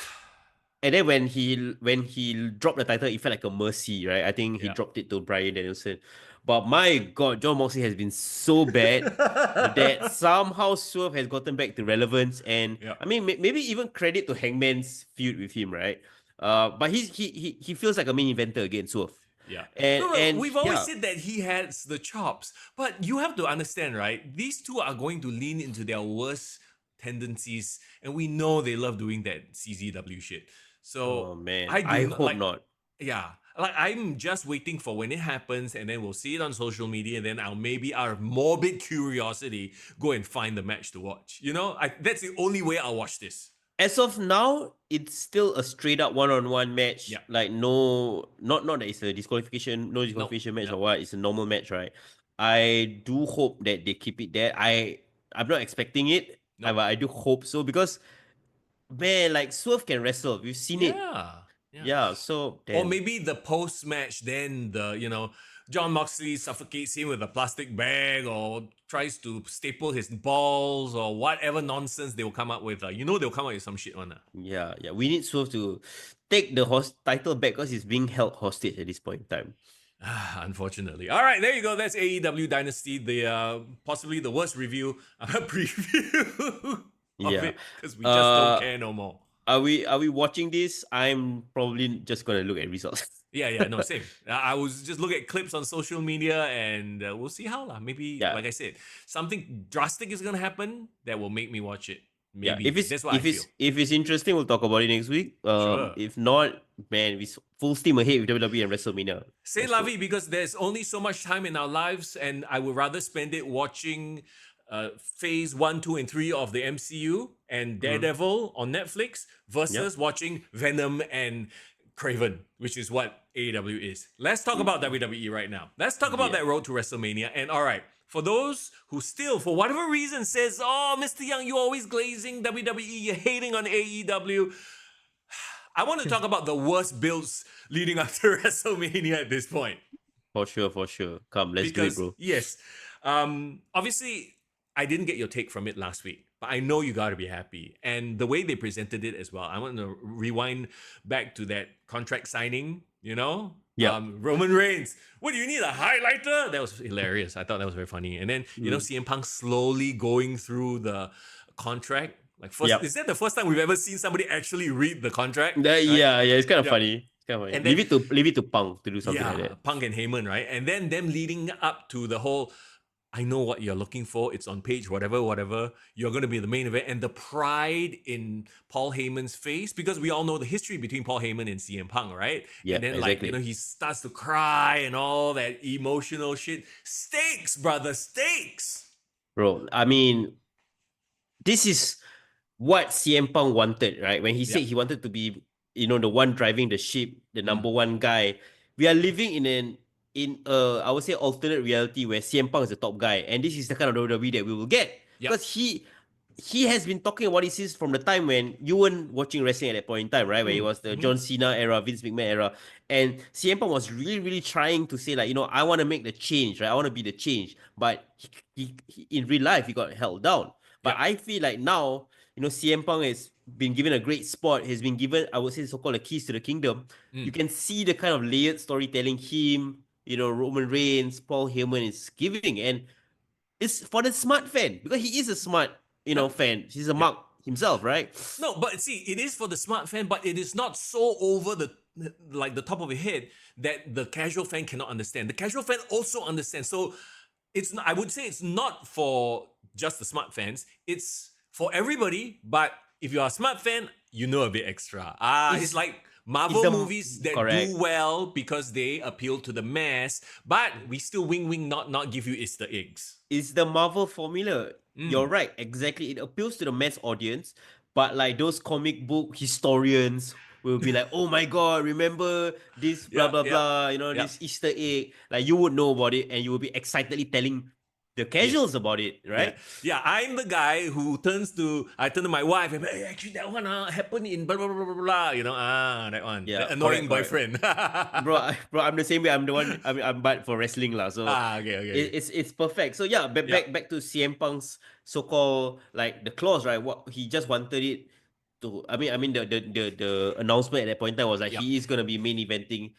And then when he dropped the title, it felt like a mercy, right? I think he dropped it to Bryan Danielson. But my God, Jon Moxley has been so bad that somehow Swerve has gotten back to relevance. And I mean, maybe even credit to Hangman's feud with him, right? But he feels like a main eventer again, Swerve. Yeah. And we've always said that he has the chops. But you have to understand, right? These two are going to lean into their worst tendencies. And we know they love doing that CZW shit. So, man, I hope not. Yeah. Like, I'm just waiting for when it happens, and then we'll see it on social media, and then I'll maybe, out of morbid curiosity, go and find the match to watch. That's the only way I'll watch this. As of now, it's still a straight up one-on-one match. Yeah. Like not that it's a disqualification match or what. It's a normal match, right? I do hope that they keep it there. I'm not expecting it, but I do hope so, because man, like Swerve can wrestle. We've seen it. Yeah, so or maybe the post-match, then Jon Moxley suffocates him with a plastic bag or tries to staple his balls or whatever nonsense they will come up with. They'll come up with some shit on that. Yeah. We need Swerve to take the title back, because he's being held hostage at this point in time. Unfortunately. All right, there you go. That's AEW Dynasty, the possibly the worst preview of it, because we just don't care no more. Are we watching this? I'm probably just gonna look at results. Yeah, no, same. I was just looking at clips on social media, and we'll see how lah. Maybe, Yeah. like I said, something drastic is gonna happen that will make me watch it. Yeah, Maybe that's what I feel. if it's interesting, we'll talk about it next week. Sure. If not, man, we full steam ahead with WWE and WrestleMania. Say la vie, because there's only so much time in our lives, and I would rather spend it watching phase 1, 2, and 3 of the MCU and Daredevil on Netflix versus watching Venom and Craven, which is what AEW is. Let's talk about WWE right now. Let's talk about that road to WrestleMania. And all right, for those who still, for whatever reason, says, "Oh, Mr. Young, you're always glazing WWE, you're hating on AEW." I want to talk about the worst builds leading up to WrestleMania at this point. For sure. Come, let's do it, bro. Yes, obviously, I didn't get your take from it last week, but I know you got to be happy. And the way they presented it as well, I want to rewind back to that contract signing, Yeah. Roman Reigns, what do you need, a highlighter? That was hilarious. I thought that was very funny. And then, CM Punk slowly going through the contract. Like, is that the first time we've ever seen somebody actually read the contract? Yeah, it's kind of funny. It's kind of funny. And then, leave it to Punk to do something like that. Punk and Heyman, right? And then them leading up to the whole, I know what you're looking for. It's on page whatever. You're going to be the main event. And the pride in Paul Heyman's face, because we all know the history between Paul Heyman and CM Punk, right? Yeah, and then exactly. he starts to cry and all that emotional shit. Stakes, brother, stakes. Bro, I mean, this is what CM Punk wanted, right? When he said he wanted to be, the one driving the ship, the number one guy. We are living in I would say alternate reality where CM Punk is the top guy, and this is the kind of WWE that we will get because he has been talking about this from the time when you weren't watching wrestling at that point in time, right? Where it was the John Cena era, Vince McMahon era, and CM Punk was really, really trying to say like, I want to make the change, right? I want to be the change, but he in real life he got held down. But I feel like now, CM Punk has been given a great spot. He's been given, I would say, so-called the keys to the kingdom. You can see the kind of layered storytelling him, Roman Reigns, Paul Heyman is giving, and it's for the smart fan because he is a smart, fan. He's a mark himself, right? No, but see, it is for the smart fan, but it is not so over the top of your head that the casual fan cannot understand. The casual fan also understands. So I would say it's not for just the smart fans. It's for everybody. But if you're a smart fan, you know a bit extra. It's like Marvel movies that do well because they appeal to the mass, but we still wing not give you Easter eggs. It's the Marvel formula. You're right, exactly. It appeals to the mass audience, but like those comic book historians will be like, "Oh my god, remember this blah blah blah, this Easter egg." Like you would know about it and you will be excitedly telling the casuals about it, right? Yeah, I'm the guy who I turn to my wife and hey, actually that one happened in blah blah blah blah blah. That one. Yeah, the annoying boyfriend. bro, I'm the same way. I'm the one. I'm bad for wrestling lah. So okay. It's perfect. So yeah, back to CM Punk's so-called like the clause, right? What he just wanted it to. I mean the announcement at that point in time was like he is gonna be main eventing.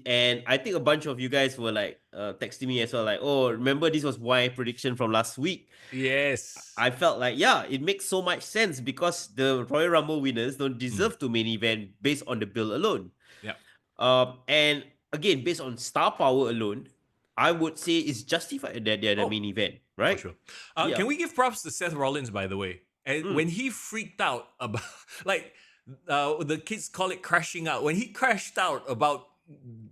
And I think a bunch of you guys were like texting me as well, like, "Oh, remember this was my prediction from last week." Yes. I felt like, it makes so much sense because the Royal Rumble winners don't deserve to main event based on the bill alone. Yeah. And again, based on star power alone, I would say it's justified that they're the main event, right? For sure. Can we give props to Seth Rollins, by the way? And when he freaked out about, the kids call it crashing out. When he crashed out about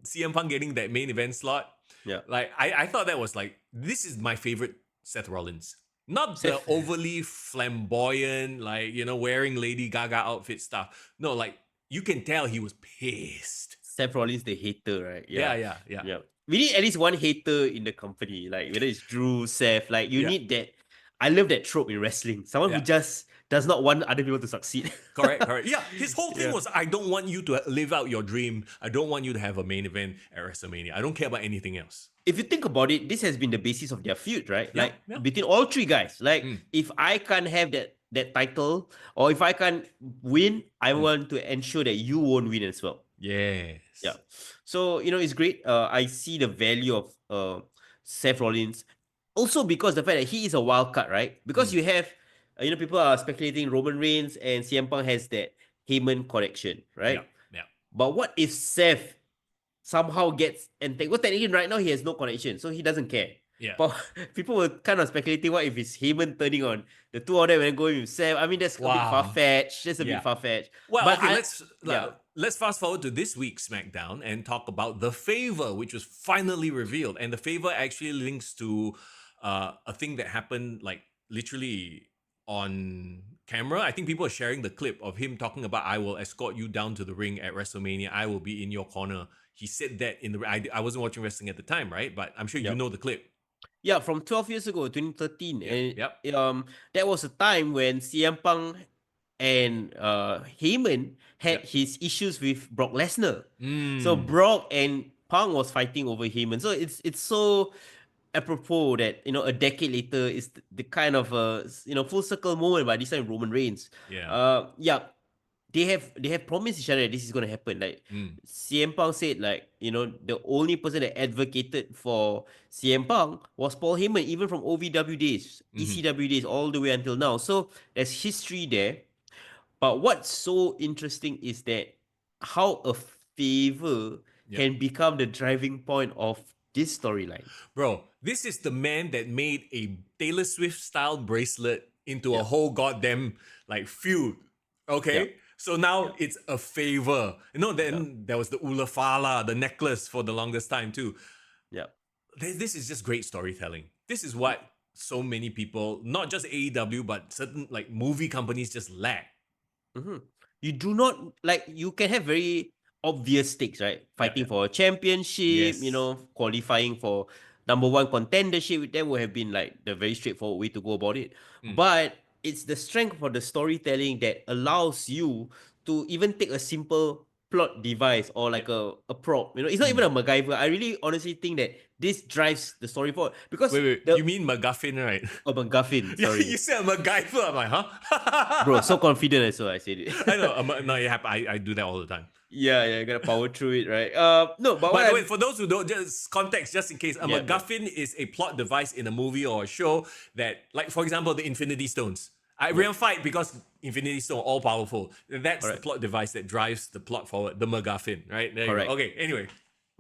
CM Punk getting that main event slot, I thought that was like, this is my favorite Seth Rollins. Not the overly flamboyant, wearing Lady Gaga outfit stuff. No, you can tell he was pissed. Seth Rollins, the hater, right? Yeah. We need at least one hater in the company, like whether it's Drew, Seth, you need that. I love that trope in wrestling. Someone who just does not want other people to succeed. Correct. Yeah, his whole thing was, I don't want you to live out your dream. I don't want you to have a main event at WrestleMania. I don't care about anything else. If you think about it, this has been the basis of their feud, right? Between all three guys. If I can't have that title, or if I can't win, I want to ensure that you won't win as well. Yes. Yeah. So, it's great. I see the value of Seth Rollins. Also because the fact that he is a wild card, right? Because you have, people are speculating Roman Reigns and CM Punk has that Heyman connection, right? Yeah. But what if Seth somehow gets entangled? Well, technically right now he has no connection, so he doesn't care. Yeah. But people were kind of speculating what if it's Heyman turning on the two of them and going with Seth. I mean, that's a bit Wow. far-fetched. Just a Yeah. bit far-fetched. Well, But okay, yeah. let's fast forward to this week's SmackDown and talk about the Favour, which was finally revealed. And the Favour actually links to a thing that happened like literally on camera. I think people are sharing the clip of him talking about, "I will escort you down to the ring at WrestleMania. I will be in your corner." He said that in the I wasn't watching wrestling at the time, right? But I'm sure you Yep. know the clip. Yeah, from 12 years ago, 2013. Yep. And that was a time when CM Punk and Heyman had his issues with Brock Lesnar. So Brock and Punk was fighting over Heyman. So it's so apropos that a decade later is the kind of full circle moment, but this time Roman Reigns. Yeah. They have promised each other that this is going to happen. Like CM Punk said, like the only person that advocated for CM Punk was Paul Heyman, even from OVW days, ECW days, all the way until now. So there's history there. But what's so interesting is that how a favor can become the driving point of this storyline. Bro, this is the man that made a Taylor Swift style bracelet into a whole goddamn like feud. Okay? So now it's a Favor. Then there was the Ulafala, the necklace for the longest time too. Yeah. This is just great storytelling. This is what so many people, not just AEW, but certain like movie companies just lack. You do not you can have very obvious stakes, right? Fighting for a championship, qualifying for number one contendership. That would have been like the very straightforward way to go about it. But it's the strength of the storytelling that allows you to even take a simple plot device or like a prop. It's not even a MacGyver. I really honestly think that this drives the story forward because Wait, you mean MacGuffin, right? Oh, MacGuffin. Sorry, you said MacGyver. I'm like, huh? Bro, so confident, so I said it. I know. No, I do that all the time. Yeah, you gotta power through it, right? No, but by the way, for those who don't, just context, just in case, a Yeah, MacGuffin is a plot device in a movie or a show that, like, for example, the Infinity Stones. Everyone fight because Infinity Stone all powerful. That's the plot device that drives the plot forward. The MacGuffin, right? There you go. Okay. Anyway,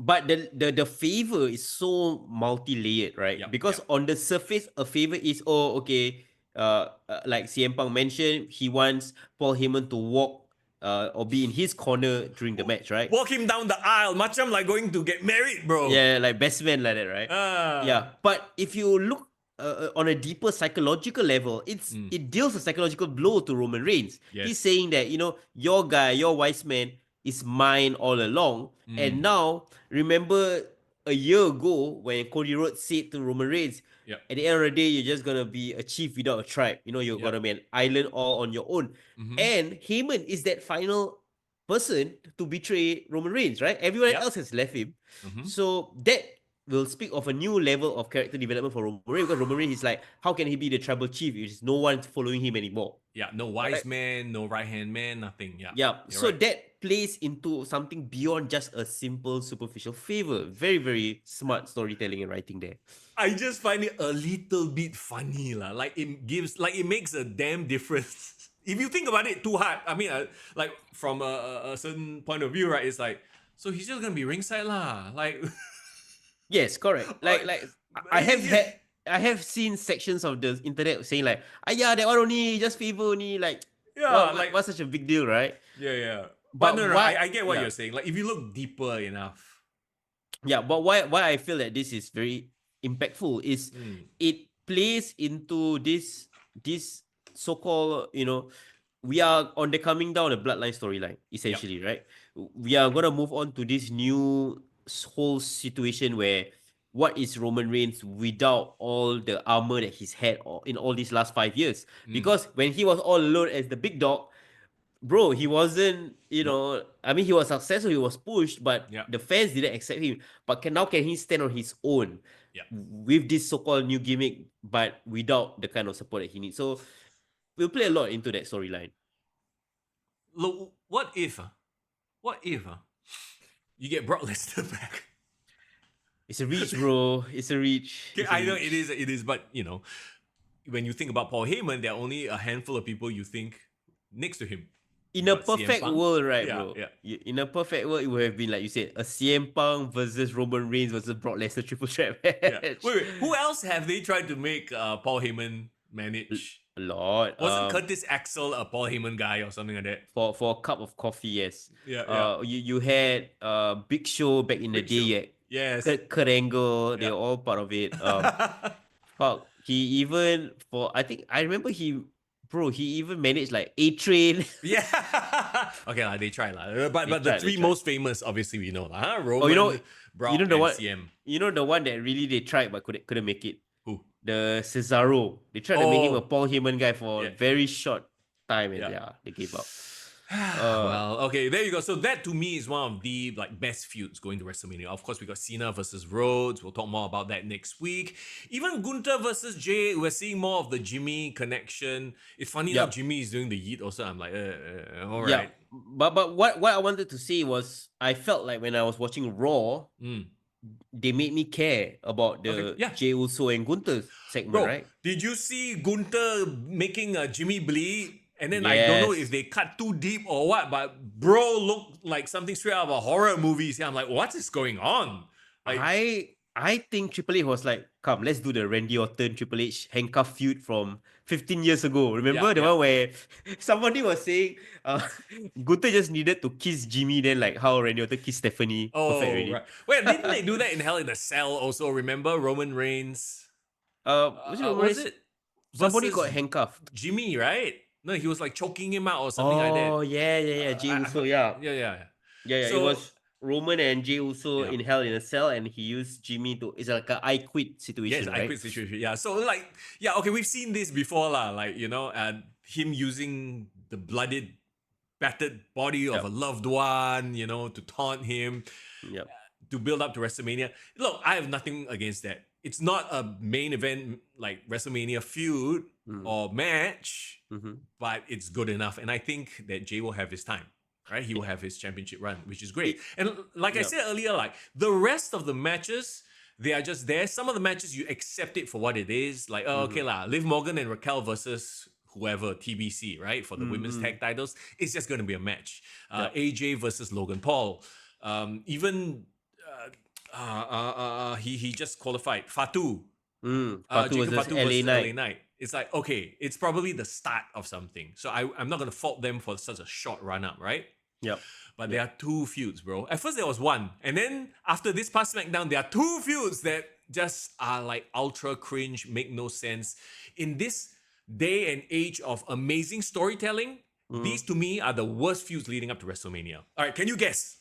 But the favor is so multi-layered, right? Because on the surface, a favor is like CM Punk mentioned, he wants Paul Heyman to walk or be in his corner during the match, right? walk him down the aisle, macam like going to get married, bro. Yeah, like best man like that, right? Yeah, but if you look on a deeper psychological level, it deals a psychological blow to Roman Reigns. He's saying that your guy, your wise man, is mine all along, and now remember a year ago when Cody Rhodes said to Roman Reigns, at the end of the day, you're just gonna be a chief without a tribe. You're gonna be an island all on your own. And Heyman is that final person to betray Roman Reigns, right? Everyone else has left him. So that will speak of a new level of character development for Roman Reigns, because Roman Reigns is like, how can he be the tribal chief if there's no one following him anymore? Yeah, no wise man, no right hand man, nothing. So that plays into something beyond just a simple superficial favor. Very, very smart storytelling and writing there. I just find it a little bit funny, lah. Like it makes a damn difference. If you think about it too hard, I mean, like from a certain point of view, right? It's like, so he's just gonna be ringside, lah. Like. Yes, correct. Like I have seen sections of the internet saying like, that one only, just favor only, like what's such a big deal, right? Yeah. But no, I get what you're saying. Like if you look deeper enough. Yeah, but why I feel that this is very impactful is it plays into this so-called, we are on the coming down the bloodline storyline, essentially, right? We are gonna move on to this new whole situation where what is Roman Reigns without all the armor that he's had in all these last 5 years? Because when he was all alone as the big dog, bro, he wasn't, I mean, he was successful, he was pushed, but the fans didn't accept him. But can he stand on his own with this so-called new gimmick, but without the kind of support that he needs? So we'll play a lot into that storyline. Look, what if you get Brock Lesnar back? It's a reach, bro. It's a reach. I know it is, but when you think about Paul Heyman, there are only a handful of people you think next to him. in a got CM perfect Punk. world, right, Yeah, bro? yeah. In a perfect world, it would have been like you said, a CM Punk versus Roman Reigns versus Brock Lesnar triple threat Yeah. match. Wait. Who else have they tried to make Paul Heyman manage? A lot. Wasn't Curtis Axel a Paul Heyman guy or something like that? For a cup of coffee, yes. Yeah, yeah. You had Big Show back in the Big day, Show. yeah. Yes. Kurt Angle, they Yeah. were all part of it. Fuck. He even I think I remember he even managed like A Train. Yeah. Okay, they try lah. But the three They tried. most famous, obviously we know lah. Roman, Oh, Brock, the and one, CM. the one that really they tried but couldn't make it. Who? The Cesaro. They tried to make him a Oh, Paul Heyman guy for a yeah. very short time, and Yeah. they gave up. Well, okay, there you go. So that to me is one of the best feuds going to WrestleMania. Of course, we got Cena versus Rhodes. We'll talk more about that next week. Even Gunther versus Jey, we're seeing more of the Jimmy connection. It's funny now Jimmy is doing the yeet also. I'm like, all right. Yeah, but what I wanted to say was I felt like when I was watching Raw, they made me care about the Jey Uso and Gunther segment, Bro, right? did you see Gunther making Jimmy bleed? And then I don't know if they cut too deep or what, but bro looked like something straight out of a horror movie. I'm like, what is going on? Like, I think Triple H was like, come, let's do the Randy Orton Triple H handcuff feud from 15 years ago. Remember the one where somebody was saying Gunther just needed to kiss Jimmy, then like how Randy Orton kissed Stephanie. oh, Perfect already. right. Wait, didn't they do that in Hell in a Cell also? Remember Roman Reigns? Was it? Somebody got handcuffed. Jimmy, right? No, he was like choking him out or something like that. Oh, yeah. Jey Uso, yeah. Yeah. So, it was Roman and Jey Uso in Hell in a Cell, and he used Jimmy to. It's like a I quit situation. Yes, right? I quit situation. Yeah. So like, yeah, okay, we've seen this before, lah. Like, you know, him using the blooded, battered body of a loved one, you know, to taunt him, to build up to WrestleMania. Look, I have nothing against that. It's not a main event like WrestleMania feud or match, but it's good enough. And I think that Jey will have his time, right? He will have his championship run, which is great. And like I said earlier, like the rest of the matches, they are just there. Some of the matches, you accept it for what it is. Like, okay lah, Liv Morgan and Raquel versus whoever, TBC, right? For the women's tag titles, it's just going to be a match. AJ versus Logan Paul. Even... he just qualified. Fatu. Fatu versus LA Knight. It's like, okay, it's probably the start of something. So I'm not going to fault them for such a short run up, right? Yep. But there are two feuds, bro. At first there was one. And then after this past SmackDown, there are two feuds that just are like ultra cringe, make no sense. In this day and age of amazing storytelling, these to me are the worst feuds leading up to WrestleMania. All right, can you guess?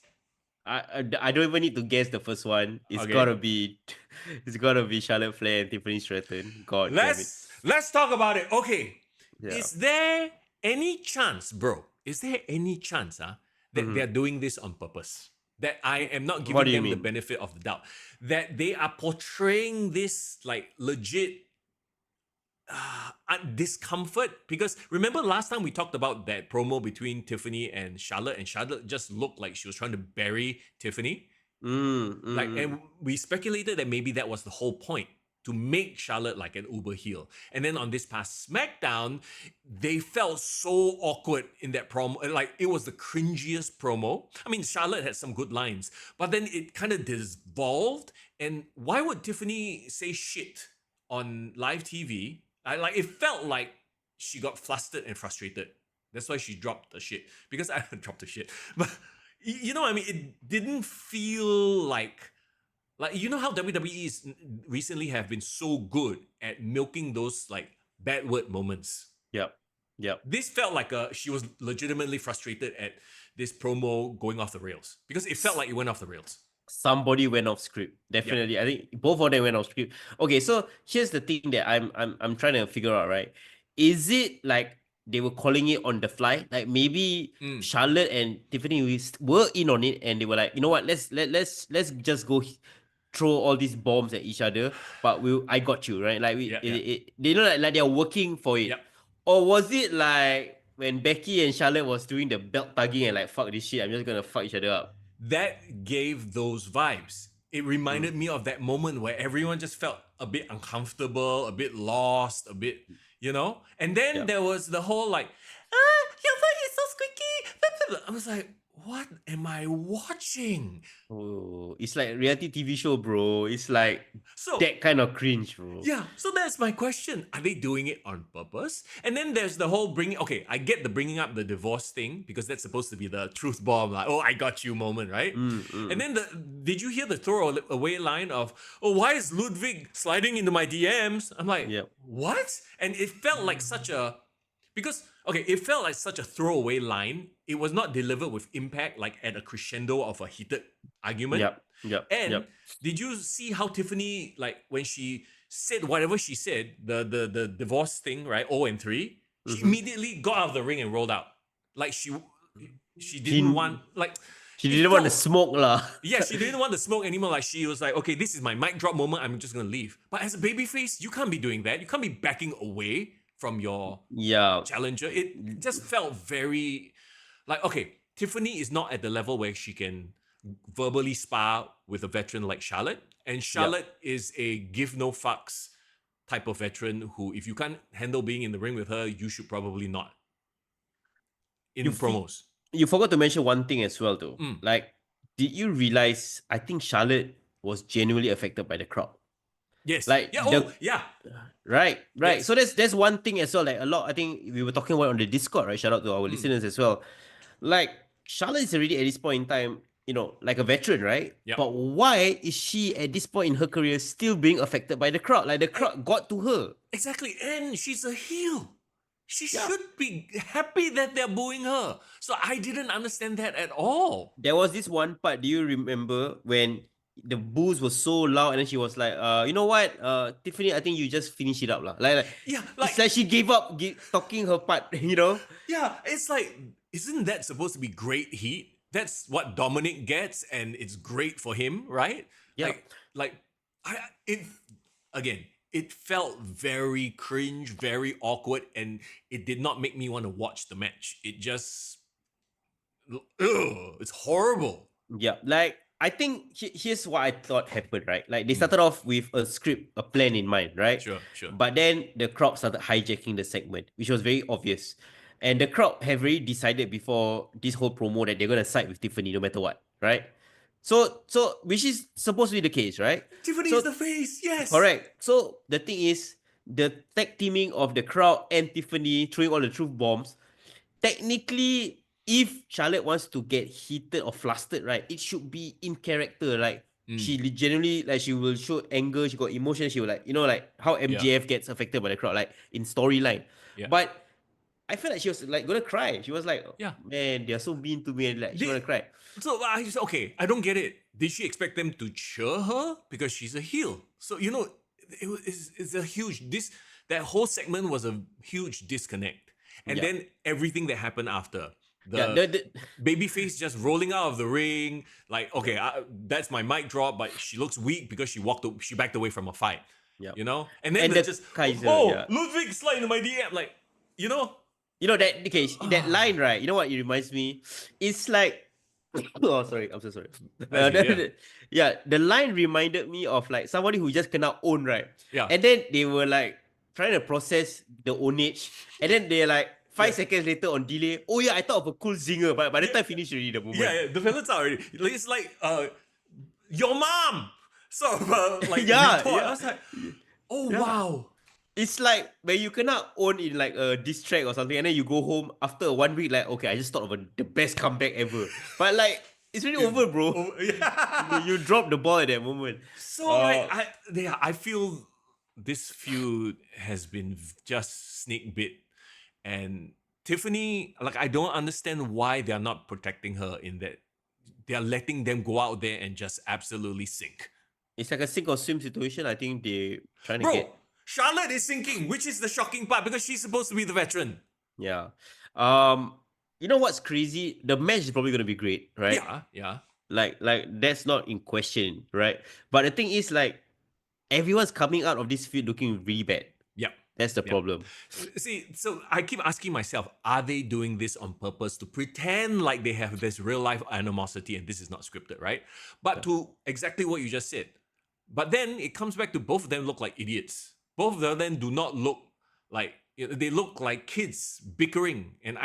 I don't even need to guess the first one. It's gotta be Charlotte Flair and Tiffany Stratton. God damn it. Let's talk about it. Okay. Yeah. Is there any chance, bro? Is there any chance that they're doing this on purpose? That I am not giving them the benefit of the doubt. That they are portraying this like legit discomfort, because remember last time we talked about that promo between Tiffany and Charlotte just looked like she was trying to bury Tiffany. And we speculated that maybe that was the whole point, to make Charlotte like an uber heel. And then on this past SmackDown, they felt so awkward in that promo. Like it was the cringiest promo. I mean, Charlotte had some good lines, but then it kind of dissolved. And why would Tiffany say shit on live TV? It felt like she got flustered and frustrated. That's why she dropped the shit. Because I dropped the shit. But you know what I mean? It didn't feel like you know how WWE's recently have been so good at milking those like bad word moments. Yep. This felt like she was legitimately frustrated at this promo going off the rails, because it felt like it went off the rails. Somebody went off script. Definitely. I think both of them went off script. Okay, so here's the thing that I'm trying to figure out, right? Is it like they were calling it on the fly? Like maybe Charlotte and Tiffany were in on it and they were like, you know what, let's just go throw all these bombs at each other, but I got you, right? Like they know like they're working for it. Yep. Or was it like when Becky and Charlotte was doing the belt tugging and like, fuck this shit, I'm just gonna fuck each other up? That gave those vibes. It reminded me of that moment where everyone just felt a bit uncomfortable, a bit lost, a bit, you know? And then there was the whole like, your voice is so squeaky. I was like, what am I watching? Oh, it's like reality TV show, bro. It's like So that kind of cringe, bro. yeah, so that's my question. Are they doing it on purpose? And then there's the whole bringing. Okay, I get the bringing up the divorce thing because that's supposed to be the truth bomb, like oh I got you moment, right? And then did you hear the throwaway line of oh why is Ludwig sliding into my DMs? I'm like Yep. what? And it felt like such a because okay, it felt like such a throwaway line. It was not delivered with impact, like at a crescendo of a heated argument. Yep. And did you see how Tiffany, like when she said whatever she said, the divorce thing, right? 0 and 3, she immediately got out of the ring and rolled out. Like she didn't want like She didn't want to smoke lah. yeah, she didn't want the smoke anymore. Like she was like, okay, this is my mic drop moment. I'm just gonna leave. But as a babyface, you can't be doing that. You can't be backing away from your challenger. It just felt very like okay, Tiffany is not at the level where she can verbally spar with a veteran like Charlotte. And Charlotte is a give no fucks type of veteran who, if you can't handle being in the ring with her, you should probably not. In promos. You forgot to mention one thing as well, though. Like, did you realize? I think Charlotte was genuinely affected by the crowd. Yes. Like, yeah. Right. Yes. So that's one thing as well. Like a lot, I think we were talking about on the Discord, right? Shout out to our listeners as well. Like Charlotte is already at this point in time, you know, like a veteran, right? Yep. But why is she at this point in her career still being affected by the crowd? Like the crowd got to her. Exactly. And she's a heel. She should be happy that they're booing her. So I didn't understand that at all. There was this one part, do you remember when the boos was so loud and then she was like, you know what, Tiffany, I think you just finish it up lah. It's like she gave up talking her part, you know? Yeah, it's like, isn't that supposed to be great heat? That's what Dominic gets, and it's great for him, right? Yeah. It felt very cringe, very awkward, and it did not make me want to watch the match. It just, it's horrible. Yeah, like I think here's what I thought happened, right? Like they started off with a script, a plan in mind, right? Sure. But then the crowd started hijacking the segment, which was very obvious. And the crowd have already decided before this whole promo that they're gonna side with Tiffany no matter what, right? So which is supposed to be the case, right? Tiffany is the face, yes. Correct. So the thing is, the tag teaming of the crowd and Tiffany throwing all the truth bombs, technically, if Charlotte wants to get heated or flustered, right, it should be in character. Like she genuinely, like she will show anger, she got emotion, she will like, you know, like how MJF gets affected by the crowd, like in storyline. Yeah. But I felt like she was like gonna cry. She was like, man, they're so mean to me, and like she wanna cry. So I just I don't get it. Did she expect them to cheer her because she's a heel? So you know, it's a huge that whole segment was a huge disconnect, and then everything that happened after the babyface just rolling out of the ring, like okay, that's my mic drop, but she looks weak because she backed away from a fight. Yeah, you know, and then just Kaiser, Ludwig slide into my DM, like you know. You know that that line, right? You know what it reminds me? It's like oh sorry, I'm so sorry. The line reminded me of like somebody who just cannot own, right? Yeah. And then they were like trying to process the ownage, and then they're like 5 seconds later on delay. Oh yeah, I thought of a cool zinger, but by the time finished already the moment. Yeah, the villains are already. It's like your mom. So like yeah. I was like, oh wow. It's like when you cannot own in like a diss track or something, and then you go home after 1 week, like, okay, I just thought of the best comeback ever. But like, it's really over, bro. You dropped the ball at that moment. So I feel this feud has been just snake bit, and Tiffany, like, I don't understand why they're not protecting her in that. They're letting them go out there and just absolutely sink. It's like a sink or swim situation. I think they're trying to get. Charlotte is sinking, which is the shocking part because she's supposed to be the veteran. Yeah. You know what's crazy? The match is probably gonna be great, right? Yeah. Like that's not in question, right? But the thing is, like, everyone's coming out of this feud looking really bad. Yeah. That's the problem. See, so I keep asking myself, are they doing this on purpose to pretend like they have this real life animosity and this is not scripted, right? But to exactly what you just said. But then it comes back to both of them look like idiots. Both of them do not look like, they look like kids bickering. And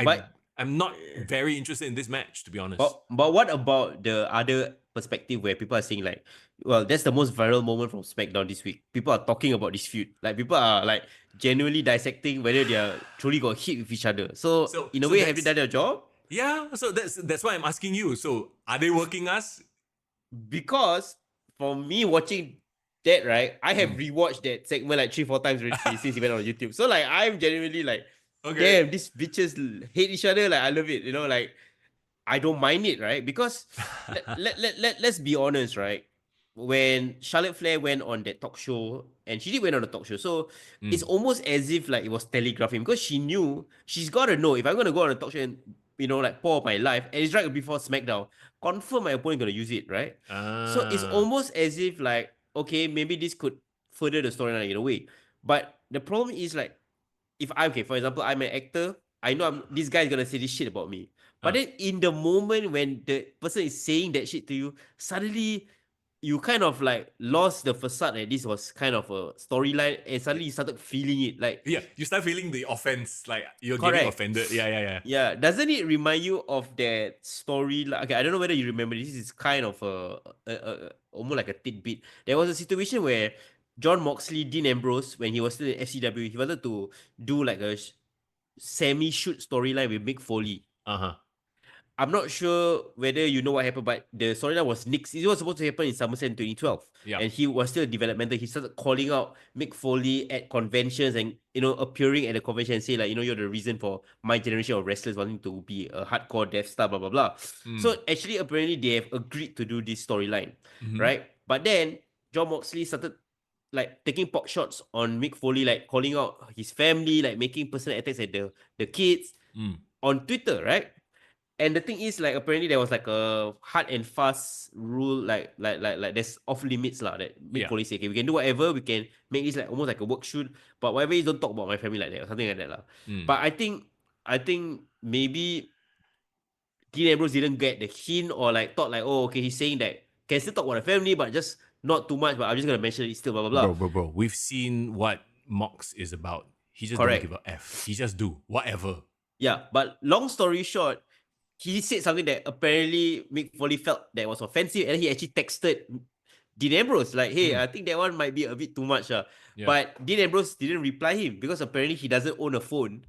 I'm not very interested in this match, to be honest. But what about the other perspective where people are saying like, well, that's the most viral moment from SmackDown this week. People are talking about this feud. Like people are like genuinely dissecting whether they are truly got hit with each other. So in a way, have they done their job? Yeah, so that's why I'm asking you. So are they working us? Because for me watching that, right, I have rewatched that segment like 3-4 times already since it went on YouTube. So like I'm genuinely like, damn, these bitches hate each other. Like I love it. You know, like I don't mind it, right? Because let's be honest, right? When Charlotte Flair went on that talk show, and she did went on a talk show, so it's almost as if like it was telegraphing because she knew she's gotta know if I'm gonna go on a talk show and like pour my life, and it's right before SmackDown, confirm my opponent gonna use it, right? So it's almost as if like, okay, maybe this could further the storyline in a way. But the problem is like, if I'm okay, for example, I'm an actor, I know this guy's gonna say this shit about me. But then in the moment when the person is saying that shit to you, suddenly you kind of like lost the facade that this was kind of a storyline, and suddenly you started feeling it. Like, Yeah, you start feeling the offense, like you're correct, getting offended. Yeah. Yeah, doesn't it remind you of that story? Like, okay, I don't know whether you remember. This is kind of a almost like a tidbit. There was a situation where Jon Moxley, Dean Ambrose, when he was still in FCW, he wanted to do like a semi-shoot storyline with Mick Foley. I'm not sure whether you know what happened, but the storyline was nixed. It was supposed to happen in SummerSlam 2012. Yeah. And he was still developmental. He started calling out Mick Foley at conventions and, appearing at the convention and say, like, you're the reason for my generation of wrestlers wanting to be a hardcore death star, blah, blah, blah. So actually, apparently, they have agreed to do this storyline, right? But then, Jon Moxley started like taking pot shots on Mick Foley, like calling out his family, like making personal attacks at the kids on Twitter, right? And the thing is, like, apparently there was like a hard and fast rule, like there's off limits lah. That Mick Foley say, okay, we can do whatever, we can make this like almost like a work shoot, but whatever you don't talk about my family like that or something like that lah. But I think maybe Dean Ambrose didn't get the hint or like thought like, oh, okay, he's saying that can still talk about the family, but just not too much. But I'm just gonna mention it still, blah blah blah. Bro. We've seen what Mox is about. He just don't give a F. He just do whatever. Yeah, but long story short, he said something that apparently Mick Foley felt that was offensive, and he actually texted Dean Ambrose like, "Hey, I think that one might be a bit too much." But Dean Ambrose didn't reply him because apparently he doesn't own a phone,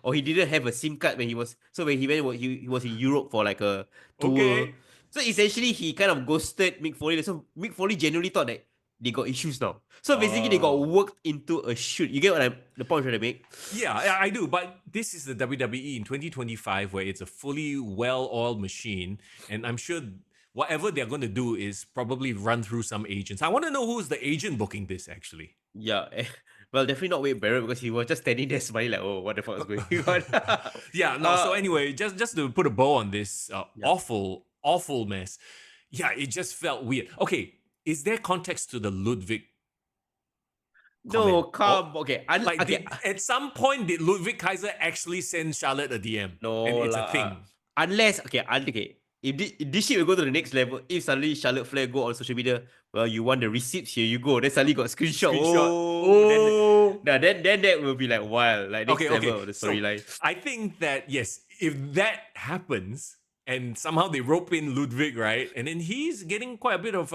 or he didn't have a SIM card when he was. So when he went, he was in Europe for like a tour. Okay. So essentially, he kind of ghosted Mick Foley. So Mick Foley genuinely thought that they got issues now. So basically, they got worked into a shoot. You get what the point I'm trying to make? Yeah, I do. But this is the WWE in 2025 where it's a fully well-oiled machine. And I'm sure whatever they're going to do is probably run through some agents. I want to know who's the agent booking this actually. Yeah. Well, definitely not Wade Barrett because he was just standing there smiling like, oh, what the fuck is going on? Yeah, no. So anyway, just to put a bow on this awful mess. Yeah, it just felt weird. Okay, is there context to the Ludwig? No, come. Okay. At some point, did Ludwig Kaiser actually send Charlotte a DM? No, and it's a thing. Unless, if this shit will go to the next level, if suddenly Charlotte Flair go on social media, well, you want the receipts, here you go. Then suddenly got screenshot. Then that will be like wild, like next level of the storyline. So I think that yes, if that happens, and somehow they rope in Ludwig, right? And then he's getting quite a bit of,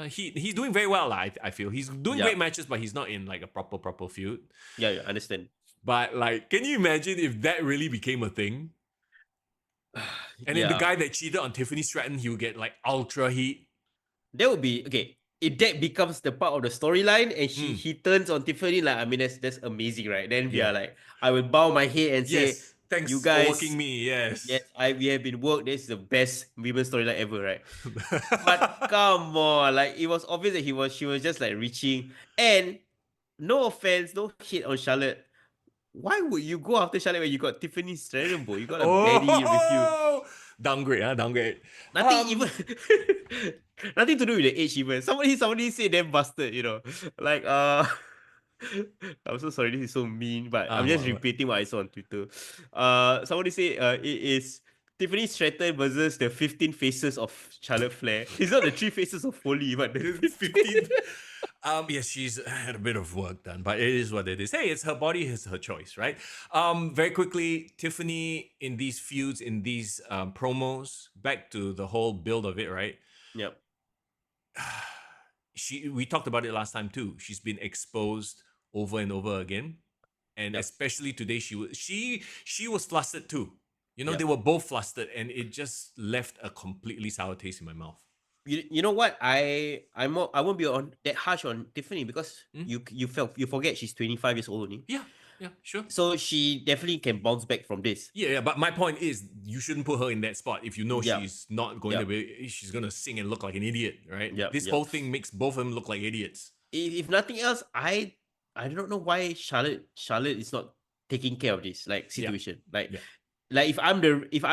he's doing very well. I feel he's doing great matches, but he's not in like a proper feud. Yeah, understand. But like, can you imagine if that really became a thing? And then the guy that cheated on Tiffany Stratton, he would get like ultra heat. That would be okay. If that becomes the part of the storyline, and he turns on Tiffany, like, I mean, that's amazing, right? Then we are like, I will bow my head and say, thanks you guys for working me. Yes, we have been worked. This is the best women's storyline ever, right? But come on, like it was obvious that she was just like reaching. And no offense, no hate on Charlotte. Why would you go after Charlotte when you got Tiffany Stratton, bro? You got a baddie review. Downgrade. Nothing even. Nothing to do with the age even. Somebody said them busted, Like I'm so sorry, this is so mean, but I'm just repeating what I saw on Twitter. Somebody say it is Tiffany Stratton versus the 15 faces of Charlotte Flair. It's not the 3 faces of Foley, but the 15. Yes, she's had a bit of work done, but it is what it is. Hey, it's her body, it's her choice, right? Very quickly, Tiffany in these feuds, in these promos, back to the whole build of it, right? Yep. We talked about it last time too. She's been exposed over and over again, and Yep. especially today, she was flustered too. You know, Yep. they were both flustered, and it just left a completely sour taste in my mouth. You know what? I won't be on that harsh on Tiffany because Hmm? you forget she's 25 years old only. Yeah, sure. So she definitely can bounce back from this. Yeah, but my point is, you shouldn't put her in that spot if you know Yep. she's not going to Yep. be. She's going to sing and look like an idiot, right? Yep. This Yep. whole thing makes both of them look like idiots. If nothing else, I don't know why Charlotte is not taking care of this situation. Like if I'm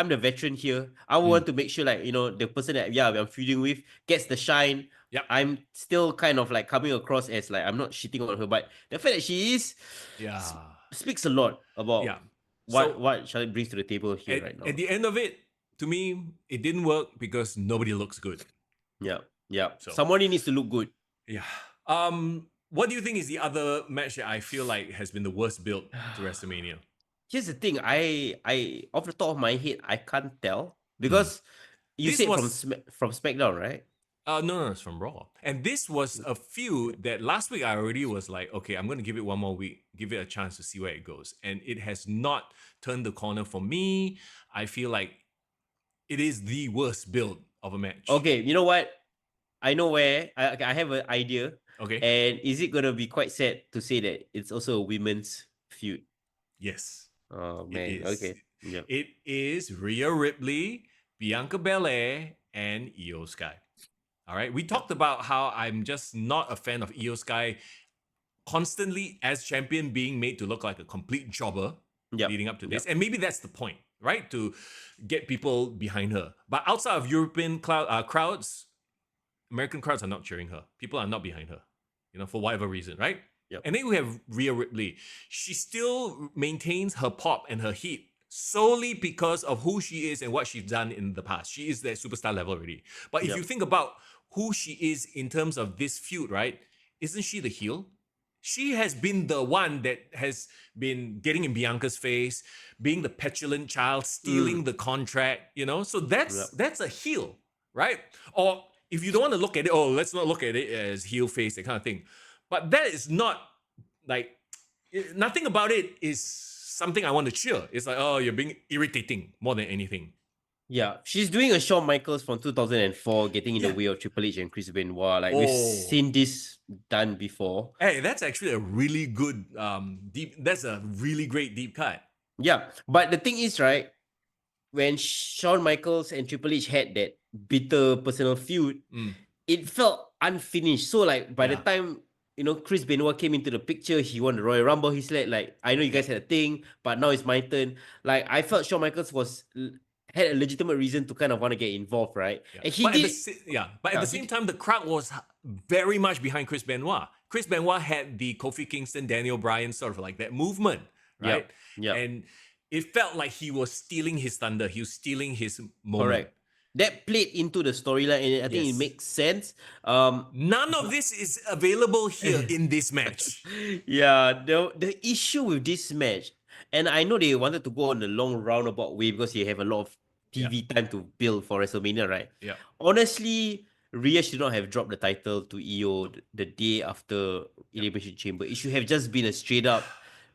the veteran here, I want to make sure the person that I'm feuding with gets the shine. Yep. I'm still kind of like coming across as like I'm not shitting on her, but the fact that she is speaks a lot about what Charlotte brings to the table here right now. At the end of it, to me, it didn't work because nobody looks good. Yeah. So, somebody needs to look good. Yeah. What do you think is the other match that I feel like has been the worst build to WrestleMania? Here's the thing, I off the top of my head, I can't tell because you said from SmackDown, right? No, it's from Raw. And this was a feud that last week I already was like, okay, I'm going to give it one more week, give it a chance to see where it goes. And it has not turned the corner for me. I feel like it is the worst build of a match. Okay, you know what? I know where. I have an idea. Okay. And is it going to be quite sad to say that it's also a women's feud? Yes. Oh, man. Okay. Yep. It is Rhea Ripley, Bianca Belair, and Io Sky. All right. We talked about how I'm just not a fan of Io Sky constantly as champion being made to look like a complete jobber leading up to this. And maybe that's the point, right? To get people behind her. But outside of European crowds, American crowds are not cheering her. People are not behind her, for whatever reason, right? Yep. And then we have Rhea Ripley. She still maintains her pop and her heat solely because of who she is and what she's done in the past. She is that superstar level already. But if you think about who she is in terms of this feud, right? Isn't she the heel? She has been the one that has been getting in Bianca's face, being the petulant child, stealing the contract, So that's a heel, right? Or if you don't want to look at it, let's not look at it as heel face, that kind of thing. But that is not nothing about it is something I want to cheer. It's like, you're being irritating more than anything. Yeah, she's doing a Shawn Michaels from 2004, getting in the way of Triple H and Chris Benoit. Like we've seen this done before. Hey, that's actually a really good that's a really great deep cut. Yeah, but the thing is, right, when Shawn Michaels and Triple H had that bitter personal feud, it felt unfinished. So like by the time Chris Benoit came into the picture, he won the Royal Rumble. He said like, I know you guys had a thing, but now it's my turn. Like I felt Shawn Michaels had a legitimate reason to kind of want to get involved, right? Yeah. And but at the same time, the crowd was very much behind Chris Benoit. Chris Benoit had the Kofi Kingston, Daniel Bryan sort of like that movement, right? Yeah. And it felt like he was stealing his thunder. He was stealing his moment. Correct. That played into the storyline, and I think it makes sense. None of this is available here in this match. Yeah, the issue with this match, and I know they wanted to go on a long roundabout way because you have a lot of TV time to build for WrestleMania, right? Yeah. Honestly, Rhea should not have dropped the title to Io the day after Elimination Chamber. It should have just been a straight up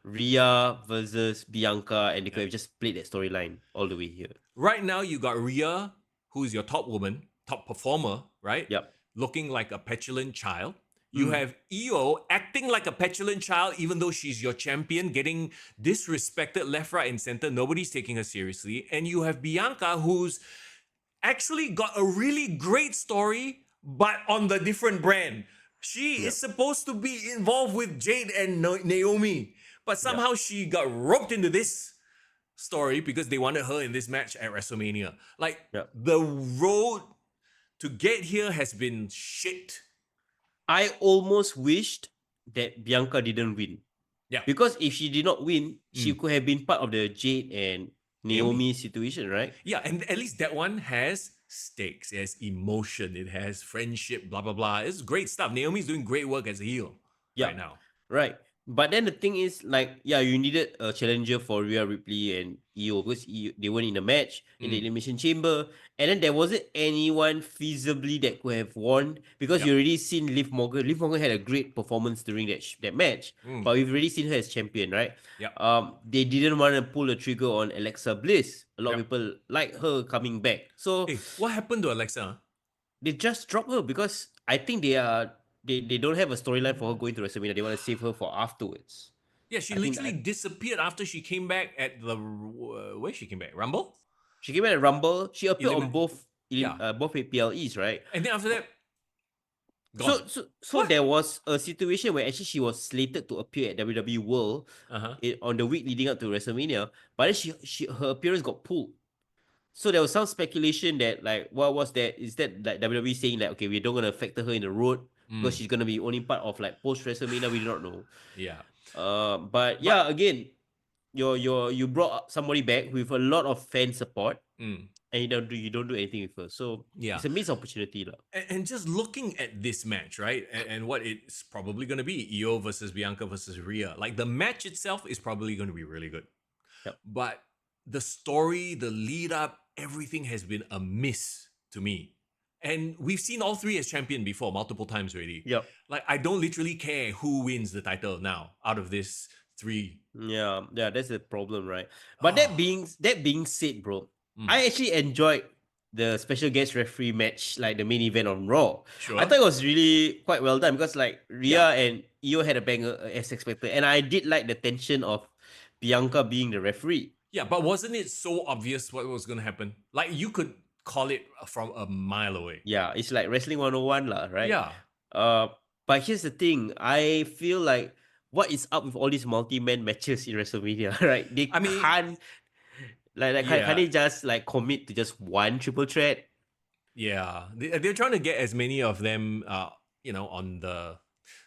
Rhea versus Bianca, and they could have just played that storyline all the way here. Right now, you got Rhea, who's your top woman, top performer, right? Yep. Looking like a petulant child. You have Io acting like a petulant child, even though she's your champion, getting disrespected left, right, and center. Nobody's taking her seriously. And you have Bianca, who's actually got a really great story, but on the different brand. She is supposed to be involved with Jade and Naomi, but somehow she got roped into this story because they wanted her in this match at WrestleMania. Like, the road to get here has been shit. I almost wished that Bianca didn't win. Yeah. Because if she did not win, she could have been part of the Jade and Naomi situation, right? Yeah, and at least that one has stakes, it has emotion, it has friendship, blah blah blah. It's great stuff. Naomi's doing great work as a heel right now. Right. But then the thing is, like, yeah, you needed a challenger for Rhea Ripley and Io because they weren't in a match in the Elimination Chamber. And then there wasn't anyone feasibly that could have won because you already seen Liv Morgan. Liv Morgan had a great performance during that match, but we've already seen her as champion, right? They didn't want to pull the trigger on Alexa Bliss. A lot of people like her coming back. So, Hey, what happened to Alexa? they just dropped her because I think they don't have a storyline for her going to WrestleMania. They want to save her for afterwards. Yeah, she literally disappeared after she came back at the where she came back, Rumble. She came back at Rumble. She appeared on both PLEs, right? And then after that, gone. So there was a situation where actually she was slated to appear at WWE World on the week leading up to WrestleMania, but then her appearance got pulled. So there was some speculation that, like, what was that? Is that like WWE saying like, okay, we don't gonna factor her in the road because she's gonna be only part of like post WrestleMania? We do not know. Yeah. But again, you brought somebody back with a lot of fan support, and you don't do anything with her. So it's a missed opportunity, lah. And just looking at this match, right, and what it's probably gonna be, Io versus Bianca versus Rhea. Like the match itself is probably gonna be really good. But the story, the lead up, everything has been a miss to me. And we've seen all three as champion before multiple times already. Like I don't literally care who wins the title now out of this three. Yeah, that's the problem, right? But that being said, bro, I actually enjoyed the special guest referee match, like the main event on Raw. I thought it was really quite well done because like Rhea and Io had a banger as expected, and I did like the tension of Bianca being the referee. Yeah, but wasn't it so obvious what was going to happen? Like, you could call it from a mile away. Yeah, it's like Wrestling 101 lah, right? Yeah. But here's the thing. I feel like what is up with all these multi-man matches in WrestleMania, right? Can't they just like commit to just one triple threat? Yeah. They're trying to get as many of them, on the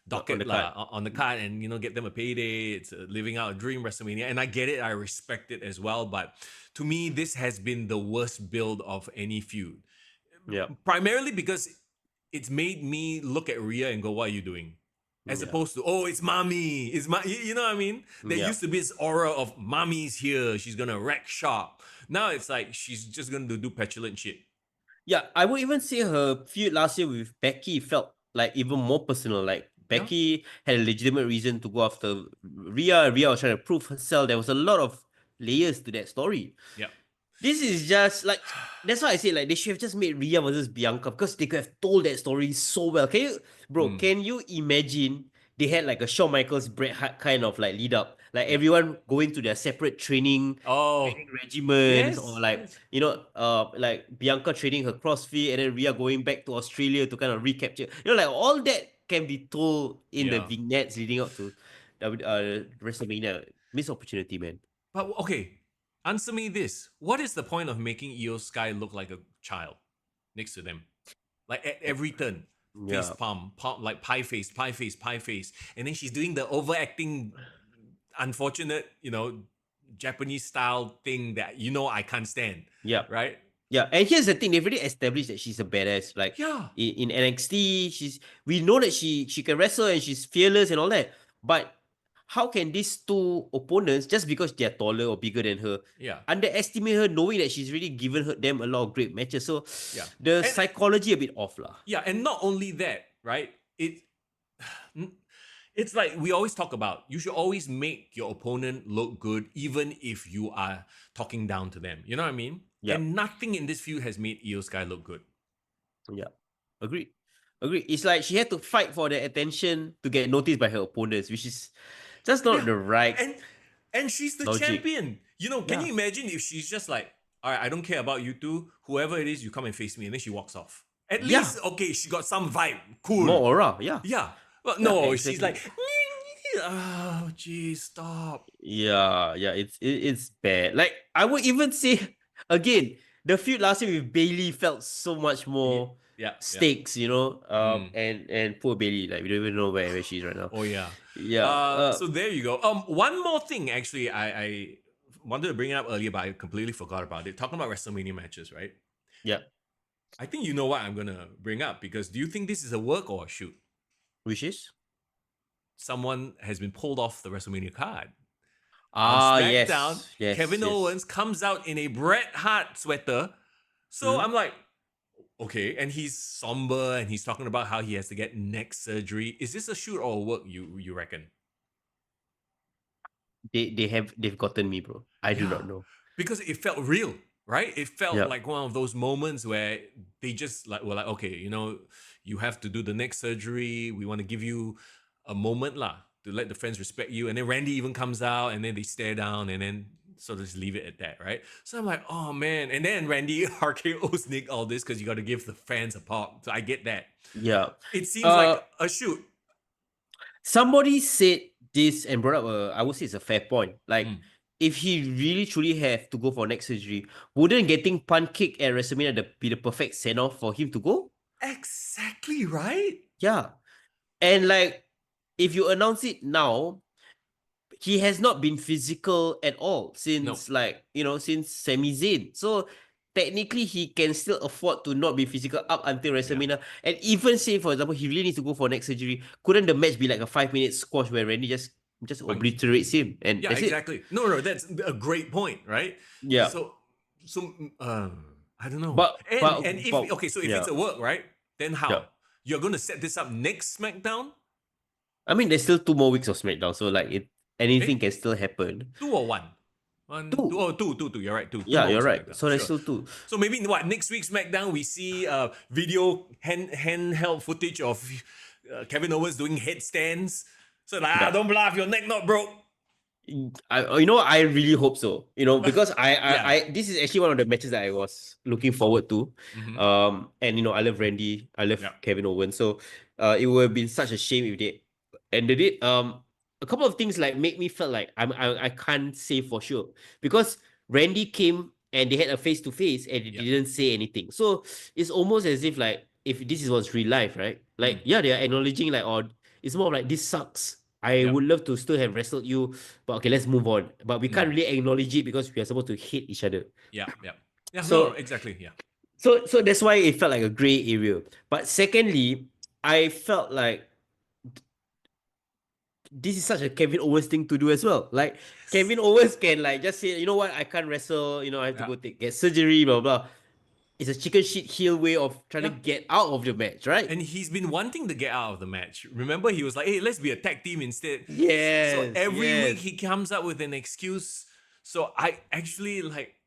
docket on the card and get them a payday. It's living out a dream WrestleMania, and I get it, I respect it as well, but to me this has been the worst build of any feud. Primarily because it's made me look at Rhea and go, what are you doing? As opposed to, oh, it's mommy, you know what I mean? There used to be this aura of mommy's here, she's gonna wreck shop. Now it's like she's just gonna do petulant shit. Yeah, I would even say her feud last year with Becky felt like even more personal. Like Becky had a legitimate reason to go after Rhea. Rhea was trying to prove herself. There was a lot of layers to that story. Yeah. This is just like, that's why I say like they should have just made Rhea versus Bianca because they could have told that story so well. Can you imagine they had like a Shawn Michaels, Bret Hart kind of like lead up, like everyone going to their separate training regimens, or like like Bianca training her CrossFit and then Rhea going back to Australia to kind of recapture, like all that can be told in the vignettes leading up to WrestleMania. Missed opportunity, man. But okay, answer me this: what is the point of making Io Sky look like a child next to them, like at every turn? Face palm, like pie face, and then she's doing the overacting, unfortunate, Japanese style thing that I can't stand. Right. Yeah, and here's the thing: they've already established that she's a badass. Like, in NXT, we know that she can wrestle and she's fearless and all that. But how can these two opponents, just because they're taller or bigger than her, underestimate her, knowing that she's really given them a lot of great matches? So the psychology a bit off lah. Yeah, and not only that, right? It's like we always talk about, you should always make your opponent look good, even if you are talking down to them. You know what I mean? And nothing in this feud has made Io Sky look good. Yeah, agreed. It's like she had to fight for the attention to get noticed by her opponents, which is just not the right. And she's the champion. Can you imagine if she's just like, all right, I don't care about you two. Whoever it is, you come and face me, and then she walks off. At least, okay, she got some vibe. Cool. More aura, Yeah. But no, she's like, oh, geez, stop. Yeah, it's bad. Like, I would even say, again, the feud last year with Bayley felt so much more stakes, and poor Bayley, like we don't even know where she is right now. Oh yeah. So there you go. One more thing, actually, I wanted to bring it up earlier, but I completely forgot about it. Talking about WrestleMania matches, right? Yeah. I think you know what I'm gonna bring up, because do you think this is a work or a shoot? Which is? Someone has been pulled off the WrestleMania card. On Ah, SmackDown, yes, yes, Kevin yes. Owens comes out in a Bret Hart sweater. So Hmm? I'm like, okay, and he's somber and he's talking about how he has to get neck surgery. Is this a shoot or a work, you reckon? They've gotten me, bro. I do Yeah, not know. because it felt real, right? It felt Yeah. like one of those moments where they just like were like, okay, you have to do the neck surgery. We want to give you a moment lah to let the fans respect you. And then Randy even comes out, and then they stare down, and then sort of just leave it at that, right? So I'm like, oh man. And then Randy RKO's Nick all this because you got to give the fans a pop. So I get that. Yeah. It seems Uh like a shoot. Somebody said this and brought up I would say it's a fair point. Like, Mm. if he really truly have to go for neck surgery, wouldn't getting punt kick at WrestleMania be the perfect send off for him to go? Exactly right. Yeah. And like, if you announce it now, he has not been physical at all No. since, like, since Sami Zayn. So technically he can still afford to not be physical up until Yeah. WrestleMania. And even say, for example, he really needs to go for neck surgery, couldn't the match be like a 5 minute squash where Randy just Punch. obliterates him and Yeah, that's it? exactly. No, that's a great point, right? Yeah. So, so I don't know. But And if but okay, so if yeah. it's a work, right? Then Yeah. how? You're gonna set this up next SmackDown? I mean, there's still 2 more weeks of SmackDown, so like Eh, anything can still happen. two or one? One, two, Two. oh, two. You're right. Two Yeah, more you're weeks of right. SmackDown. So there's Sure. still two. So maybe what next week's SmackDown we see video handheld footage of Kevin Owens doing headstands. So like, Yeah. don't bluff, your neck not broke. I really hope so. Because Yeah. this is actually one of the matches that I was looking forward to. Mm-hmm. And I love Randy, I love Yeah. Kevin Owens. So, it would have been such a shame if they ended it. A couple of things like make me feel like I can't say for sure because Randy came and they had a face to face and they Yeah. didn't say anything. So it's almost as if like if this was real life, right? Like yeah, they are acknowledging like or it's more of like this sucks. I Yeah. would love to still have wrestled you, but okay, let's move on. But we can't Mm. really acknowledge it because we are supposed to hate each other. Yeah. Yeah. Yeah. No, So exactly. Yeah. so that's why it felt like a gray area. But secondly, I felt like this is such a Kevin Owens thing to do as well. Like Kevin Owens can like just say, you know what, I can't wrestle, I have to Yeah. go get surgery, blah blah. It's a chicken shit heel way of trying to Yeah. get out of the match, right? And he's been wanting to get out of the match. Remember, he was like, hey, let's be a tag team instead. So Yes, every week yes. he comes up with an excuse. So I actually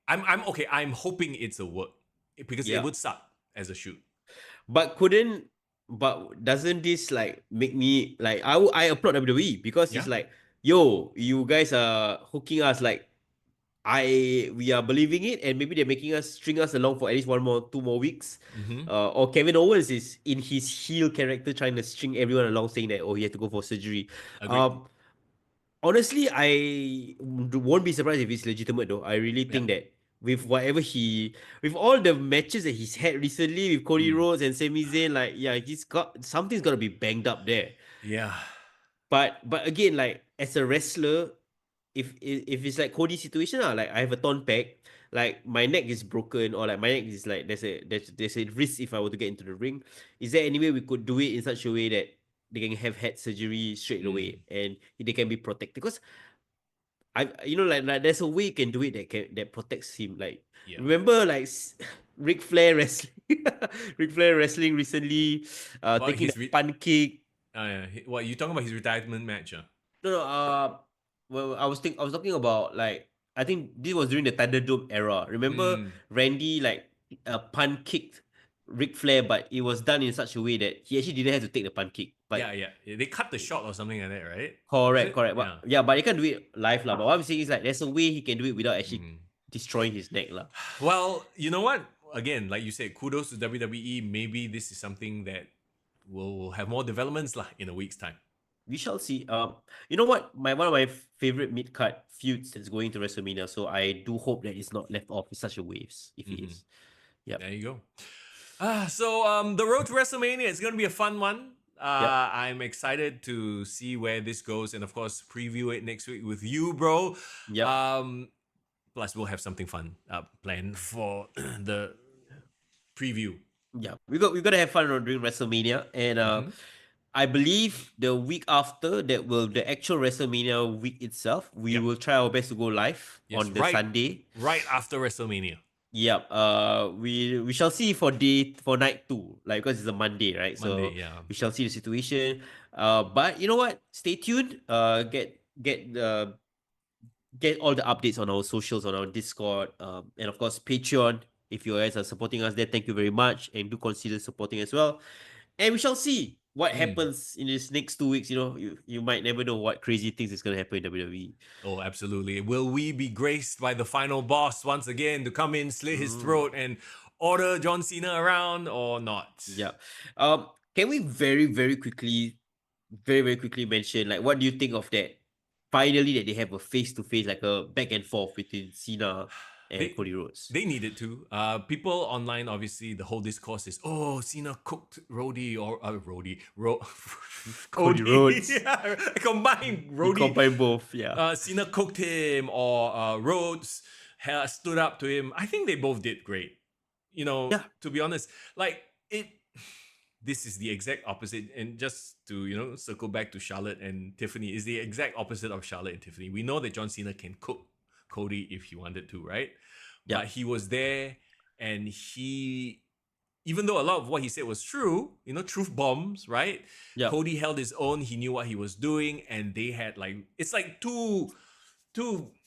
I'm okay. I'm hoping it's a work because it Yeah. would suck as a shoot. But doesn't this like make me like I applaud WWE because it's Yeah. like, yo, you guys are hooking us like we are believing it and maybe they're making us string us along for at least 2 more weeks. Mm-hmm. Or Kevin Owens is in his heel character trying to string everyone along saying that he had to go for surgery. Agreed. Honestly, I won't be surprised if it's legitimate though. I really Yeah. think that with all the matches that he's had recently with Cody Mm. Rhodes and Sami Zayn, like yeah, he's got something's got to be banged up there. Yeah. But again, like as a wrestler, if it's like Cody's situation, like I have a torn pec, like my neck is broken or like my neck is like there's a risk if I were to get into the ring. Is there any way we could do it in such a way that they can have had surgery straight Mm. away and they can be protected? Because like there's a way you can do it that protects him. Like Yeah. remember like Ric Flair wrestling, Ric Flair wrestling recently, Well, taking the punt kick. yeah. What you talking about his retirement match? No, well, I was talking about like I think this was during the Thunderdome era. Remember Mm. Randy like punt kicked Ric Flair, but it was done in such a way that he actually didn't have to take the punt kick. But Yeah. They cut the shot or something like that, right? Was correct, it? correct. Yeah. But yeah, but he can't do it live lah. But what I'm saying is like there's a way he can do it without actually Mm. destroying his neck lah. Well, you know what? Again, like you said, kudos to WWE. Maybe this is something that will have more developments lah in a week's time. We shall see. You know what? One of my favorite mid card feuds that's going to WrestleMania. So I do hope that it's not left off with such a waves. If it is, yeah. There you go. So the road to WrestleMania is going to be a fun one. I'm excited to see where this goes, and of course, preview it next week with you, bro. Yeah. Plus, we'll have something fun planned for the preview Yeah, we got to have fun during WrestleMania, and Mhm. I believe the week after that will the actual WrestleMania week itself. We Yep. will try our best to go live Yes. on the Sunday. Right after WrestleMania. Yep. We shall see for night two, like because it's a Monday, right? Monday. So Yeah. we shall see the situation. But you know what? Stay tuned. Get all the updates on our socials, on our Discord, and of course Patreon. If you guys are supporting us there, thank you very much, and do consider supporting as well. And we shall see what Mm. happens in this next 2 weeks. You know, you might never know what crazy things is gonna happen in WWE. Oh, absolutely. Will we be graced by the final boss once again to come in, slit his throat, and order John Cena around or not? Yeah. Can we very quickly mention like what do you think of that? Finally, that they have a face to face, like a back and forth between Cena and They Cody Rhodes. they needed to. People online, obviously, the whole discourse is, oh, Cena cooked Cody Cody. Rhodes. Yeah, I combined You Rhodey. combine both, yeah. Cena cooked him, or Rhodes stood up to him. I think they both did great. Yeah. To be honest, like it. This is the exact opposite, and just to circle back to Charlotte and Tiffany, is the exact opposite of Charlotte and Tiffany. We know that John Cena can cook Cody if he wanted to, right? Yeah. But he was there, and he, even though a lot of what he said was true, truth bombs, right? Yeah. Cody held his own. He knew what he was doing, and they had it's like two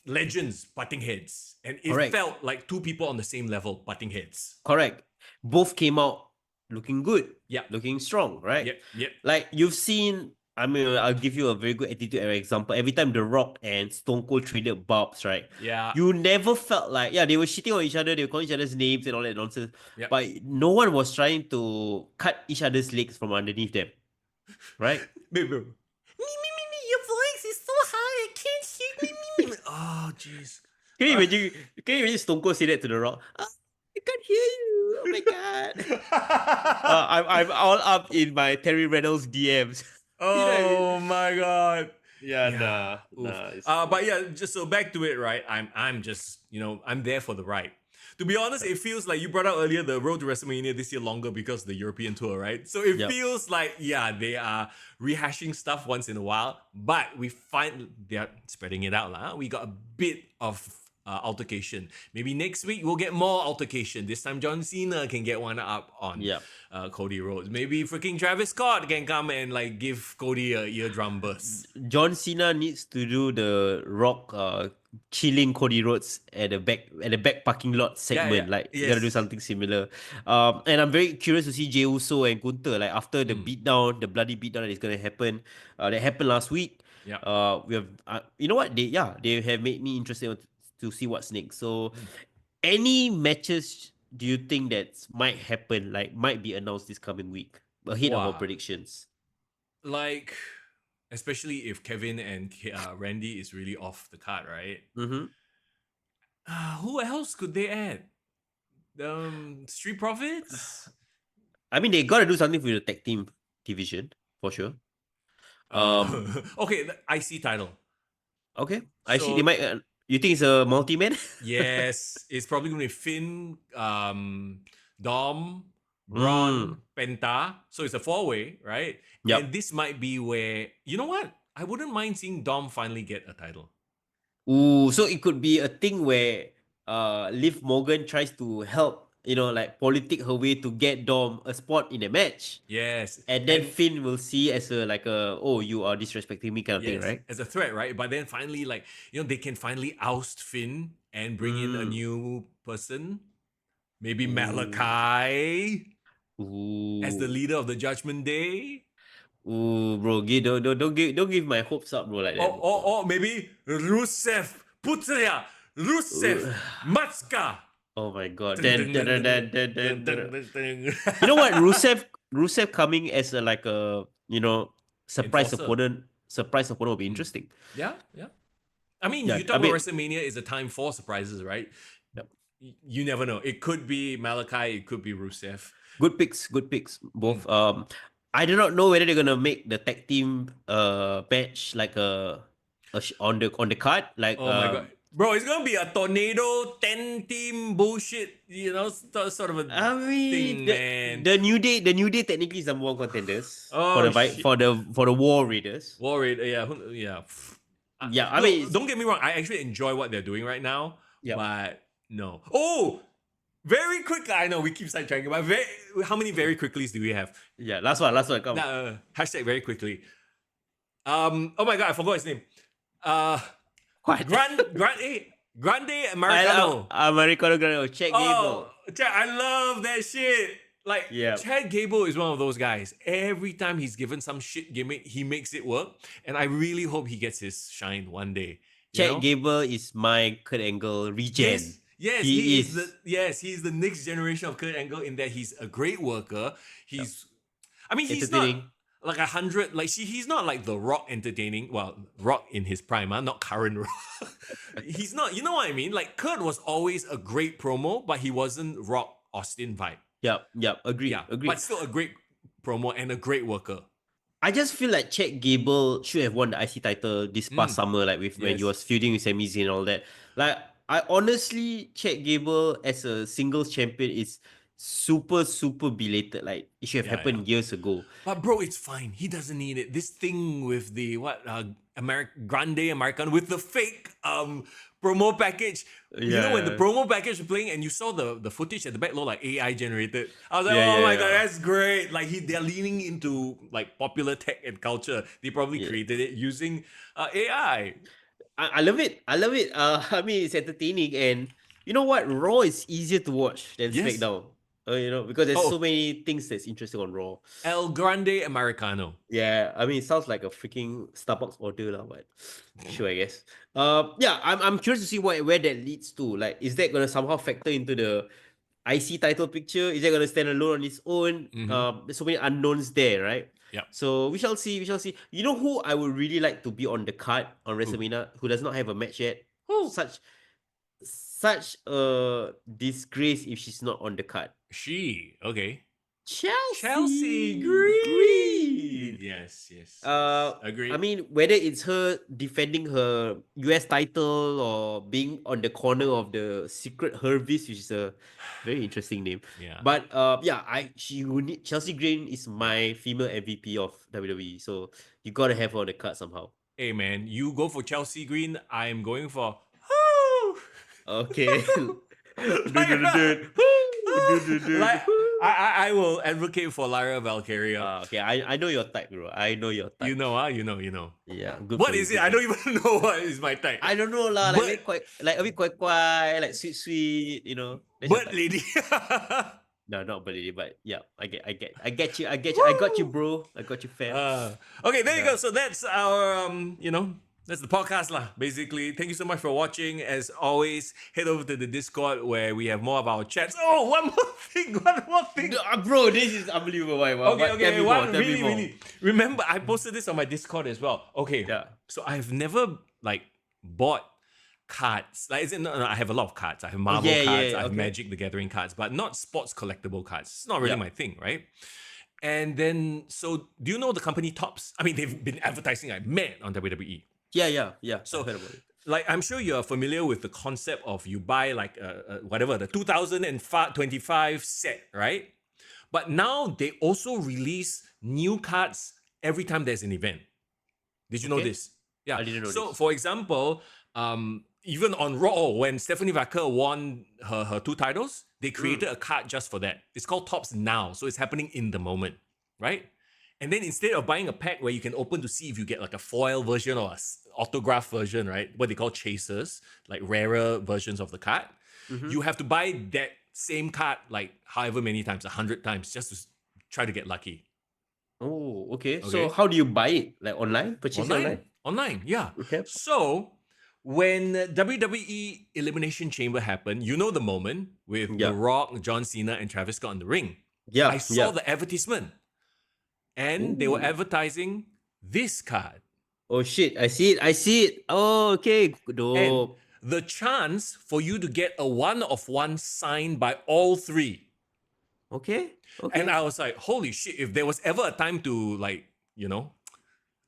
legends butting heads, and it Correct. felt like two people on the same level butting heads. Correct. Both came out looking good. Yeah. Looking strong, right? Yep. Like you've seen, I mean, I'll give you a very good attitude example. Every time The Rock and Stone Cold traded bobs, right? Yeah. You never felt like, they were shitting on each other, they were calling each other's names and all that nonsense. Yep. But no one was trying to cut each other's legs from underneath them, right? Me, your voice is so high, I can't hear me. Oh, jeez. Can you imagine Stone Cold say that to The Rock? I can't hear you. Oh my god. I'm all up in my Terry Reynolds DMs. Oh, You know what I mean? my god. Yeah. But yeah, just so back to it, right? I'm just, I'm there for the ride. To be honest, it feels like you brought out earlier the road to WrestleMania this year longer because of the European tour, right? So it feels like, they are rehashing stuff once in a while, but we find they're spreading it out. We got a bit of altercation. Maybe next week we'll get more altercation. This time John Cena can get one up on Cody Rhodes. Maybe freaking Travis Scott can come and give Cody a eardrum burst. John Cena needs to do the Rock chilling Cody Rhodes at the back parking lot segment. You gotta do something similar. And I'm very curious to see Jey Uso and Gunther after the beatdown, the bloody beatdown that is gonna happen. That happened last week. We have you know what they have made me interested to see what's next. So, any matches do you think that might happen, might be announced this coming week ahead of our predictions? Especially if Kevin and Randy is really off the card, right? Mm-hmm. Who else could they add? Street Profits? I mean, they gotta do something for the tag team division for sure. Okay, the IC title. Okay, I see. They might. You think it's a multi-man? Yes, it's probably gonna be Finn, Dom, Braun, Penta. So it's a 4-way, right? Yep. And this might be where, you know what? I wouldn't mind seeing Dom finally get a title. Ooh, so it could be a thing where Liv Morgan tries to help, politic her way to get Dom a spot in a match. Yes. And then Finn will see as you are disrespecting me kind of thing, right? As a threat, right? But then finally, they can finally oust Finn and bring in a new person. Maybe Malachi as the leader of the Judgment Day. Ooh, bro, don't give my hopes up, bro, like that. Or maybe Rusev Putra, Rusev Matska. Oh my god! Then you know what? Rusev coming as a surprise opponent. Surprise opponent will be interesting. Yeah. I mean, you talk about WrestleMania is a time for surprises, right? Yep. You never know. It could be Malachi. It could be Rusev. Good picks. Both. I do not know whether they're gonna make the tag team match on the card. Oh my god! Bro, it's gonna be a tornado 10-team bullshit, sort of a I thing, mean, man. the New Day technically is number one contenders Oh shit. for the War Raiders. Worried, yeah, yeah. Yeah, I mean, Look, don't get me wrong. I actually enjoy what they're doing right now, yeah. but no. Oh, very quick. I know we keep sidetracking, but how many very quicklies do we have? Yeah, last one, come. Hashtag very quickly. Oh my god, I forgot his name. What? Grande Americano. Americano Grande, Chad Gable. Chad, I love that shit. Like, Yeah. Chad Gable is one of those guys. Every time he's given some shit gimmick, he makes it work. And I really hope he gets his shine one day. Chad Gable is my Kurt Angle regen. Yes, he is. He's the next generation of Kurt Angle in that he's a great worker. He's not like 100. Like he's not like The Rock entertaining. Well, Rock in his prime, not current Rock. He's not. You know what I mean? Like Kurt was always a great promo, but he wasn't Rock Austin vibe. Yep. Agree. But still a great promo and a great worker. I just feel like Chad Gable should have won the IC title this past summer, like when he was feuding with Sami Zayn and all that. Like, I honestly, Chad Gable as a singles champion is super belated. Like, it should have happened years ago. But bro, it's fine. He doesn't need it. This thing with the Grande American with the fake promo package. You know when the promo package was playing and you saw the footage at the back looked like AI generated. I was like, my god, that's great. Like they're leaning into like popular tech and culture. They probably created it using AI. I love it. I mean, it's entertaining, and you know what? Raw is easier to watch than SmackDown. Because there's so many things that's interesting on Raw. El Grande Americano. Yeah, I mean, it sounds like a freaking Starbucks order, but sure, I guess. I'm curious to see where that leads to. Like, is that gonna somehow factor into the IC title picture? Is that gonna stand alone on its own? There's so many unknowns there, right? Yeah. So we shall see. You know who I would really like to be on the card on WrestleMania, who does not have a match yet? Such a disgrace if she's not on the card. Okay. Chelsea Green. Yes. Agreed. I mean, whether it's her defending her US title or being on the corner of the secret Hervis, which is a very interesting name. Yeah. But Chelsea Green is my female MVP of WWE, so you gotta have her on the card somehow. Hey man, you go for Chelsea Green. I'm going for. Okay. I will advocate for Lyra Valkyria. Okay, I know your type, bro. I know your type. You know. Yeah. Good. What is it? I don't even know what is my type. I don't know lah. Like a bit quite, like sweet. Bird lady. No, not bird lady, but yeah, I get you. I got you, bro. I got you, fam. Okay, there you go. So that's our that's the podcast lah, basically. Thank you so much for watching. As always, head over to the Discord where we have more of our chats. Oh, one more thing. Bro, this is unbelievable. Okay, really. Remember, I posted this on my Discord as well. Okay, so I've never bought cards. I have a lot of cards. I have Marvel cards. I have Magic the Gathering cards, but not sports collectible cards. It's not really my thing, right? And then, so do you know the company Topps? I mean, they've been advertising like mad on WWE. Yeah. So, I heard about it. Like, I'm sure you're familiar with the concept of you buy like the 2025 set, right? But now they also release new cards every time there's an event. Did you know this? Yeah, I didn't know. So, for example, even on Raw, when Stephanie Vacker won her 2 titles, they created a card just for that. It's called Topps Now, so it's happening in the moment, right? And then instead of buying a pack where you can open to see if you get like a foil version or an autograph version, right? What they call chasers, like rarer versions of the card, you have to buy that same card like however many times, 100 times, just to try to get lucky. Oh, okay. So how do you buy it? Like online? Purchase online? Online, yeah. Okay. So when WWE Elimination Chamber happened, you know the moment with The Rock, John Cena, and Travis Scott in the ring. Yeah. I saw the advertisement. And they were advertising this card. Oh shit, I see it. Oh, okay. Dope. And the chance for you to get a 1-of-1 signed by all 3. Okay. And I was like, holy shit, if there was ever a time to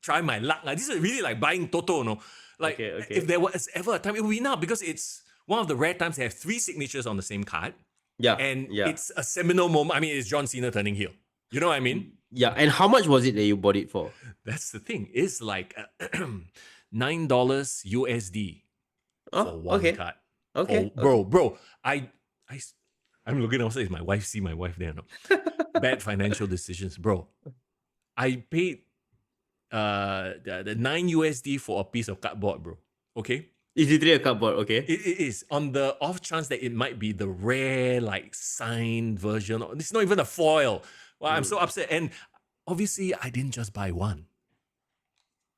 try my luck. Like, this is really like buying Toto, no? Like, if there was ever a time, it would be now because it's one of the rare times they have 3 signatures on the same card. Yeah. And it's a seminal moment. I mean, it's John Cena turning heel. You know what I mean? Yeah. And how much was it that you bought it for? That's the thing. It's like $9 USD for one card. Okay. Bro, I'm looking outside. Is my wife see my wife there? No. Bad financial decisions, bro. I paid the 9 USD for a piece of cardboard, bro. Okay. Is it really a cardboard? Okay. It is on the off chance that it might be the rare, like signed version. It's not even a foil. Well, I'm so upset. And obviously, I didn't just buy one.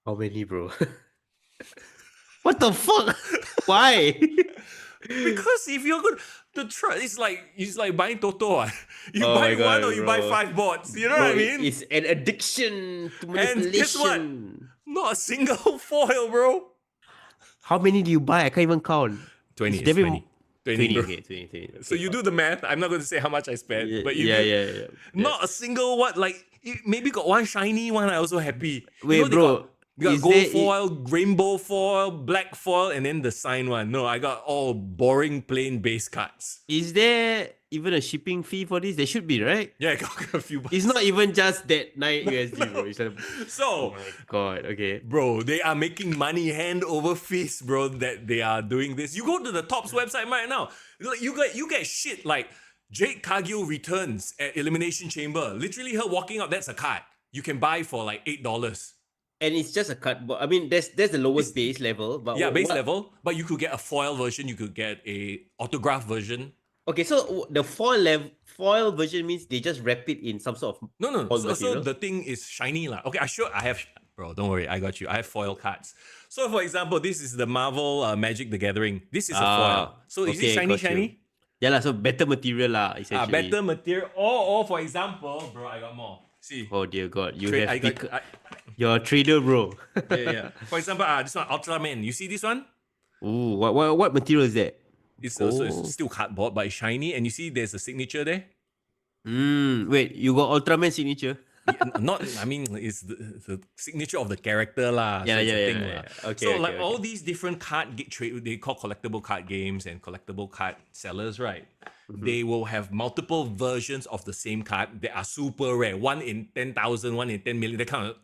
How many, bro? What the fuck? Why? Because if you're good to try, it's like buying Toto. You buy one or you buy 5 boards. You know what I mean? It's an addiction to manipulation. And guess what? Not a single foil, bro. How many do you buy? I can't even count. 20. It's 20. 20. Okay, 20. Okay, so you do the math. I'm not going to say how much I spent, but you yeah. Not a single one. Like maybe got one shiny one. I also happy. Wait, bro. You got gold foil, rainbow foil, black foil, and then the sign one. No, I got all boring, plain base cards. Is there even a shipping fee for this? There should be, right? Yeah, I got a few bucks. It's not even just that 9 USD, bro. It's oh my god, okay. Bro, they are making money hand over fist, bro, that they are doing this. You go to the Topps website right now. You get shit like Jade Cargill returns at Elimination Chamber. Literally her walking out, that's a card. You can buy for like $8. And it's just a cardboard. I mean, that's the lowest base level. But base level. But you could get a foil version. You could get a autograph version. Okay, so the foil version means they just wrap it in some sort of no. So the thing is shiny lah. Okay, I have. Bro, don't worry, I got you. I have foil cards. So for example, this is the Marvel Magic the Gathering. This is a foil. So is it shiny? Yeah lah. So better material lah. Essentially. Better material. Or for example, bro, I got more. See. Oh dear God, you're a trader, bro. yeah. For example, this one Ultraman. You see this one? Ooh, what material is that? It's also it's still cardboard, but it's shiny, and you see there's a signature there. Wait, you got Ultraman signature? I mean, it's the signature of the character lah. Yeah. Okay. So all these different card trade, they call collectible card games and collectible card sellers, right? Mm-hmm. They will have multiple versions of the same card that are super rare. 1 in 10,000, 1 in 10 million, that kind of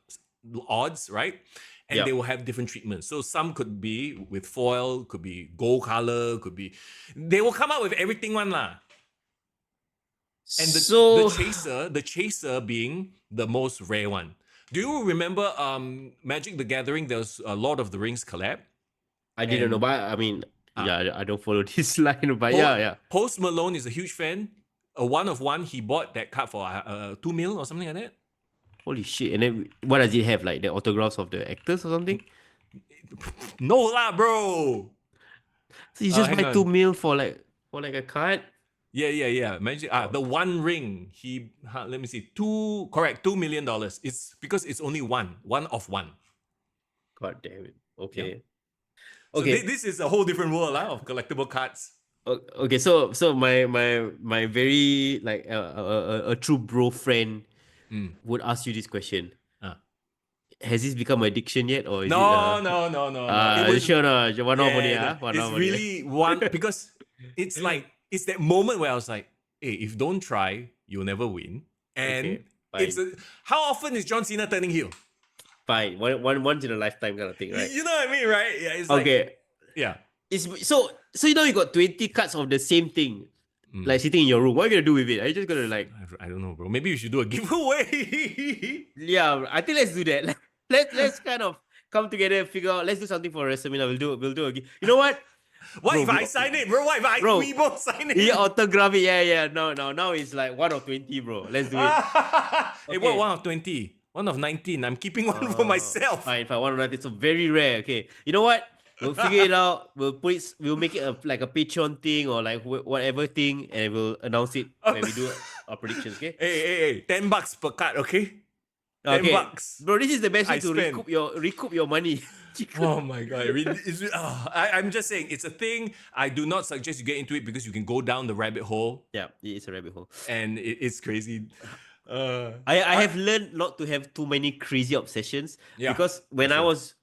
odds, right? And they will have different treatments. So some could be with foil, could be gold color, they will come out with everything one lah. And the chaser being the most rare one. Do you remember Magic the Gathering? There was a Lord of the Rings collab. I didn't know, but I mean, I don't follow this line, but yeah. Post Malone is a huge fan. A 1 of 1, he bought that card for 2 mil or something like that. Holy shit! And then what does it have? Like the autographs of the actors or something? No lah, bro. So you just buy 2 mil for like a card? Yeah. Imagine the One Ring. Let me see. $2 million. It's because it's only one of one. God damn it. Okay. Yeah. Okay. So this is a whole different world of collectible cards. Okay, so my very like a true bro friend would ask you this question. Has this become addiction yet, or is no. Sure, no. One off only. It's really one because it's like it's that moment where I was like, hey, if don't try, you'll never win. And how often is John Cena turning heel? Fine, once in a lifetime kind of thing, right? You know what I mean, right? Yeah, it's okay. Yeah. It's so you know you got 20 cards of the same thing. Like sitting in your room. What are you gonna do with it? Are you just gonna like I don't know, bro. Maybe you should do a giveaway. Yeah, I think let's do that. Let's kind of come together, figure out. Let's do something for WrestleMania. We'll do a You know what? What if I sign it, bro? What if we both sign it? He autograph it. Yeah. No. Now it's like 1 of 20, bro. Let's do it. Hey, what 1 of 20? 1 of 19. I'm keeping one for myself. Fine. 1 of 19. It's very rare. Okay. You know what? We'll figure it out. We'll make it like a Patreon thing or like whatever thing, and we'll announce it when we do our predictions. Okay. Hey, $10 per card. Okay. $10. Bro, this is the best way to recoup your money. Oh my god! I'm just saying, it's a thing. I do not suggest you get into it because you can go down the rabbit hole. Yeah, it's a rabbit hole, and it's crazy. I have learned not to have too many crazy obsessions Yeah, because for when I sure. was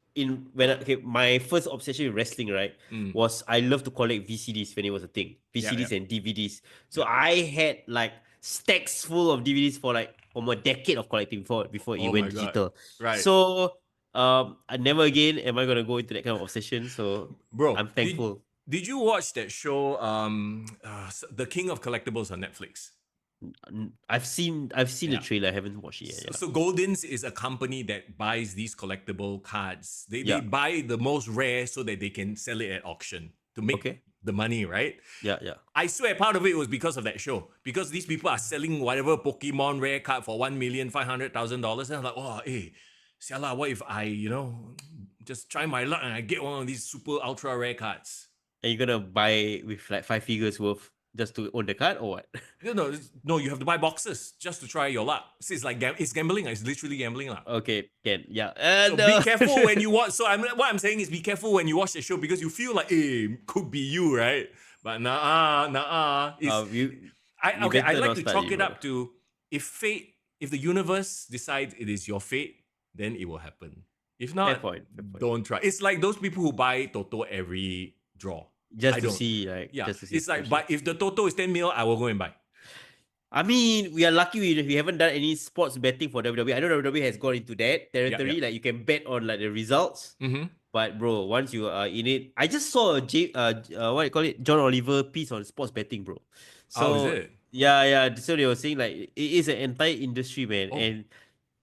my first obsession with wrestling, right, was I love to collect VCDs when it was a thing. Yeah, yeah, VCDs and DVDs. So yeah. I had like stacks full of DVDs for like from a decade of collecting before it Oh my went god. digital. Right. So I never again am I gonna go into that kind of obsession. So Bro, I'm thankful. did you watch that show The King of Collectibles on Netflix? I've seen the Yeah. trailer. I haven't watched it yet. So Goldins is a company that buys these collectible cards. They Yeah. buy the most rare so that they can sell it at auction to make Okay. the money, right? Yeah. Yeah. I swear part of it was because of that show. Because these people are selling whatever Pokemon rare card for $1,500,000. And I'm like, oh, hey, Siala, what if I, just try my luck and I get one of these super ultra rare cards? And you're gonna buy with like 5 figures worth just to own the card or what? No, you have to buy boxes just to try your luck. See, it's like it's gambling. It's literally gambling. Okay, can yeah. So be careful when you watch. So what I'm saying is be careful when you watch the show because you feel like, hey, could be you, right? But nah. I'd better like not to start chalk it, it bro. up to if the universe decides it is your fate, then it will happen. If not, Fair point. don't try. It's like those people who buy Toto every draw. Just I to don't. see, like, Yeah, just to see. it's like, but if the Toto is 10 mil, I will go and buy. I mean, we are lucky we haven't done any sports betting for WWE. I know WWE has gone into that territory. Yeah. Like you can bet on like the results. Mm-hmm. But bro, once you are in it, I just saw a what do you call it, John Oliver piece on sports betting, bro. Oh, is So it? yeah. So they were saying like it is an entire industry, man, Oh. and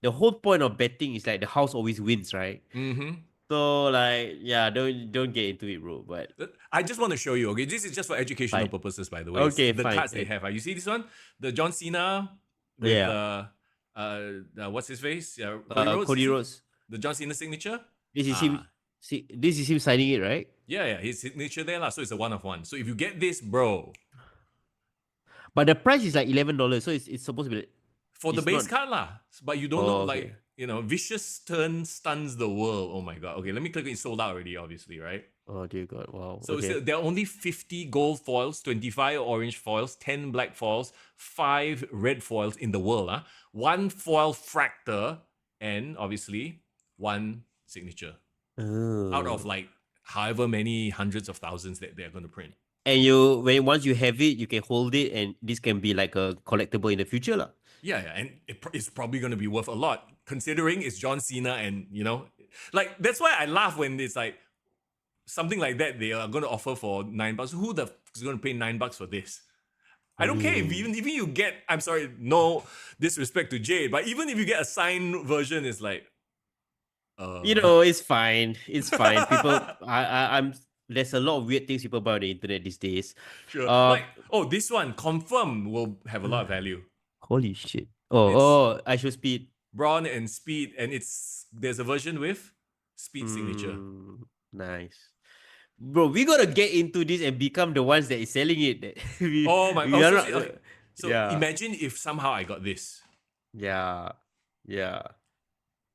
the whole point of betting is like the house always wins, right? Mm-hmm. So like yeah, don't get into it, bro. But I just want to show you, okay? This is just for educational purposes, by the way. Okay, the fine. cards they have. You see this one? The John Cena with Yeah. what's his face? Yeah, Cody Rhodes. The John Cena signature. This is him. See, this is him signing it, right? Yeah, his signature there, lah. So it's a 1 of 1. So if you get this, bro, But the price is like $11, so it's supposed to be. for the It's base not- card, lah. But you don't know, okay. like, vicious turn stuns the world. Oh my god. Okay, let me click it. It's sold out already, obviously, right? Oh dear God! Wow. So okay. there are only 50 gold foils, 25 orange foils, 10 black foils, 5 red foils in the world. 1 foil fractor, and obviously 1 signature out of like however many hundreds of thousands that they're going to print. And once you have it, you can hold it, and this can be like a collectible in the future, lah. Yeah, and it's probably going to be worth a lot considering it's John Cena, and like that's why I laugh when it's like something like that they are going to offer for $9. Who the f is going to pay $9 for this? I don't care if even you get. I'm sorry, no disrespect to Jade, but even if you get a signed version, it's like, It's fine. It's fine. People, I'm. There's a lot of weird things people buy on the internet these days. Sure. This one confirm will have a lot of value. Holy shit! I show speed. Brawn and speed, and there's a version with speed signature. Nice. Bro, we gotta get into this and become the ones that is selling it. Oh my god. Okay. So yeah. Imagine if somehow I got this. Yeah.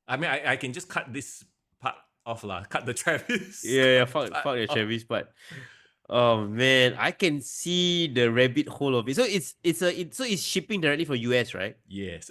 I mean, I can just cut this part off lah. Cut the Travis. Yeah. Fuck the Travis part. Oh man, I can see the rabbit hole of it. So it's shipping directly from US, right? Yes.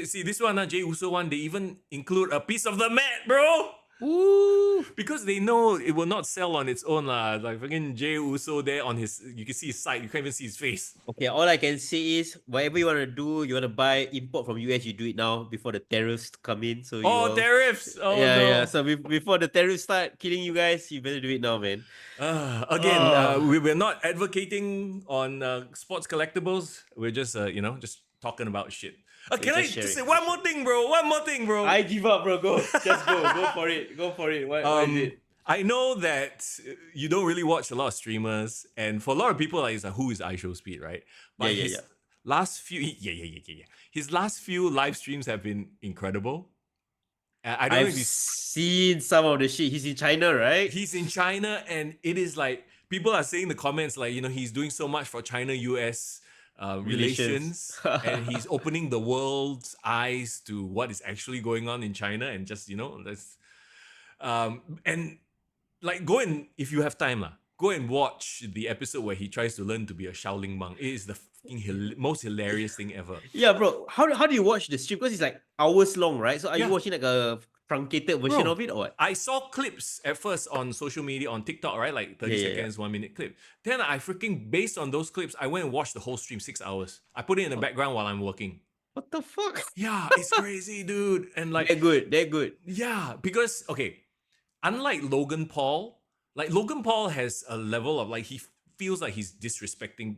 See this one, Jey Uso one. They even include a piece of the mat, bro. Ooh. Because they know it will not sell on its own lah. Like fucking Jey Uso there on you can see his side. You can't even see his face. Okay, all I can say is whatever you want to do, you want to buy import from US, you do it now before the tariffs come in. So tariffs! Oh yeah, no. yeah. So before the tariffs start killing you guys, you better do it now, man. We're not advocating on sports collectibles. We're just just talking about shit. Can I just say one more thing, bro? I give up, bro. Just go. Go for it. Go for it. What is it? I know that you don't really watch a lot of streamers, and for a lot of people, like, it's like, who is iShowSpeed, right? But his last few, his last few live streams have been incredible. I don't know if I've seen some of the shit. He's in China, right? He's in China, and it is like people are saying in the comments, like, he's doing so much for China-US relations, and he's opening the world's eyes to what is actually going on in China, and just that's and like, go and if you have time, go and watch the episode where he tries to learn to be a Shaolin monk. It is the most hilarious thing ever. Yeah, bro. How do you watch the stream? Because it's like hours long, right? So are you watching like a truncated version of it or what? I saw clips at first on social media, on TikTok, right? Like 30 seconds, 1 minute clip. Then I freaking, based on those clips, I went and watched the whole stream, 6 hours. I put it in the background while I'm working. What the fuck? Yeah, it's crazy, dude. And like, they're good. yeah, because, okay, unlike Logan Paul, like Logan Paul has a level of like, he feels like he's disrespecting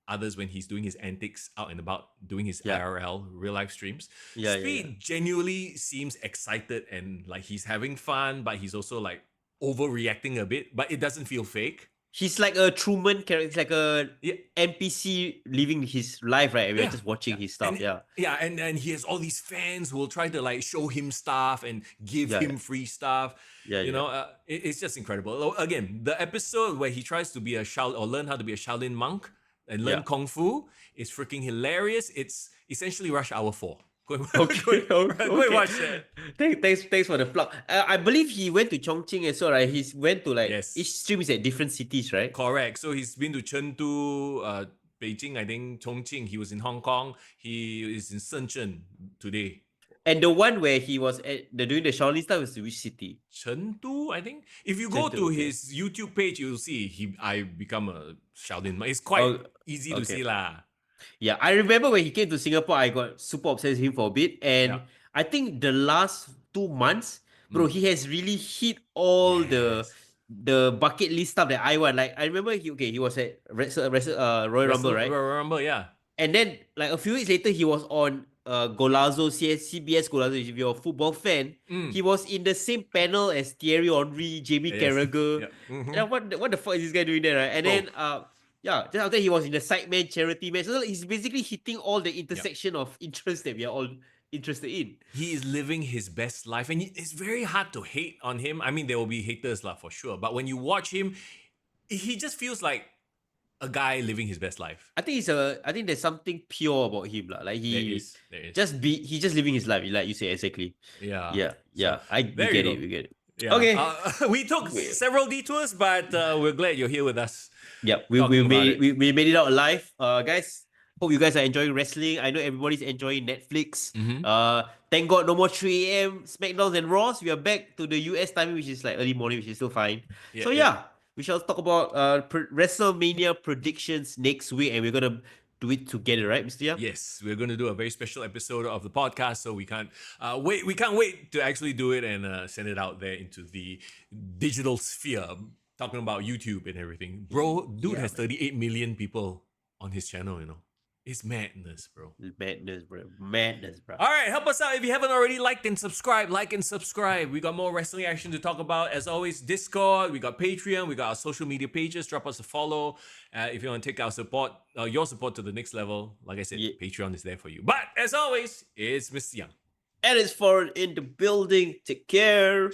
others when he's doing his antics out and about, doing his IRL, real life streams. Speed genuinely seems excited and like he's having fun, but he's also like overreacting a bit, but it doesn't feel fake. He's like a Truman character. It's like a NPC living his life, right? We're just watching his stuff. And he has all these fans who will try to like show him stuff and give him free stuff. It's just incredible. Again, the episode where he tries to be a learn how to be a Shaolin monk and learn Kung Fu is freaking hilarious. It's essentially Rush Hour 4. Go and watch that. Thanks for the plug. I believe he went to Chongqing as well, right? He went to like each stream is at different cities, right? Correct. So he's been to Chengdu, Beijing, I think, Chongqing. He was in Hong Kong. He is in Shenzhen today. And the one where he was doing the Shaolin stuff was which city? Chengdu, I think. If you go to his YouTube page, you'll see I become a Shaolin. It's quite easy to see lah. Yeah, I remember when he came to Singapore, I got super obsessed with him for a bit. And I think the last 2 months, bro, he has really hit all the bucket list stuff that I want. Like, I remember he was at Royal Rumble, right? Royal Rumble, yeah. And then, like, a few weeks later, he was on Golazo, CBS Golazo. If you're a football fan, he was in the same panel as Thierry Henry, Jamie Carragher. What the fuck is this guy doing there, right? And then, just after he was in the Sideman charity match. So he's basically hitting all the intersection of interests that we are all interested in. He is living his best life, and it's very hard to hate on him. I mean, there will be haters lah for sure, but when you watch him, he just feels like a guy living his best life. I think there's something pure about him lah. Like there is. He's just living his life, like you say exactly. Yeah. We get it. Yeah. Okay. We took several detours, but we're glad you're here with us. Yeah, we made it out alive. Guys, hope you guys are enjoying wrestling. I know everybody's enjoying Netflix. Thank God no more 3 a.m. SmackDowns and Raws. We are back to the US timing, which is like early morning, which is still fine. We shall talk about WrestleMania predictions next week, and we're gonna do it together, right, Mr. Yap? Yes, we're going to do a very special episode of the podcast, so we can't wait. We can't wait to actually do it and send it out there into the digital sphere. Talking about YouTube and everything, bro. Dude has 38 million people on his channel. It's madness, bro. Madness, bro. All right, help us out if you haven't already. Like and subscribe. We got more wrestling action to talk about. As always, Discord. We got Patreon. We got our social media pages. Drop us a follow if you want to take our support, your support to the next level. Like I said, Patreon is there for you. But as always, it's Mr. Young. And it's Foreign in the building. Take care.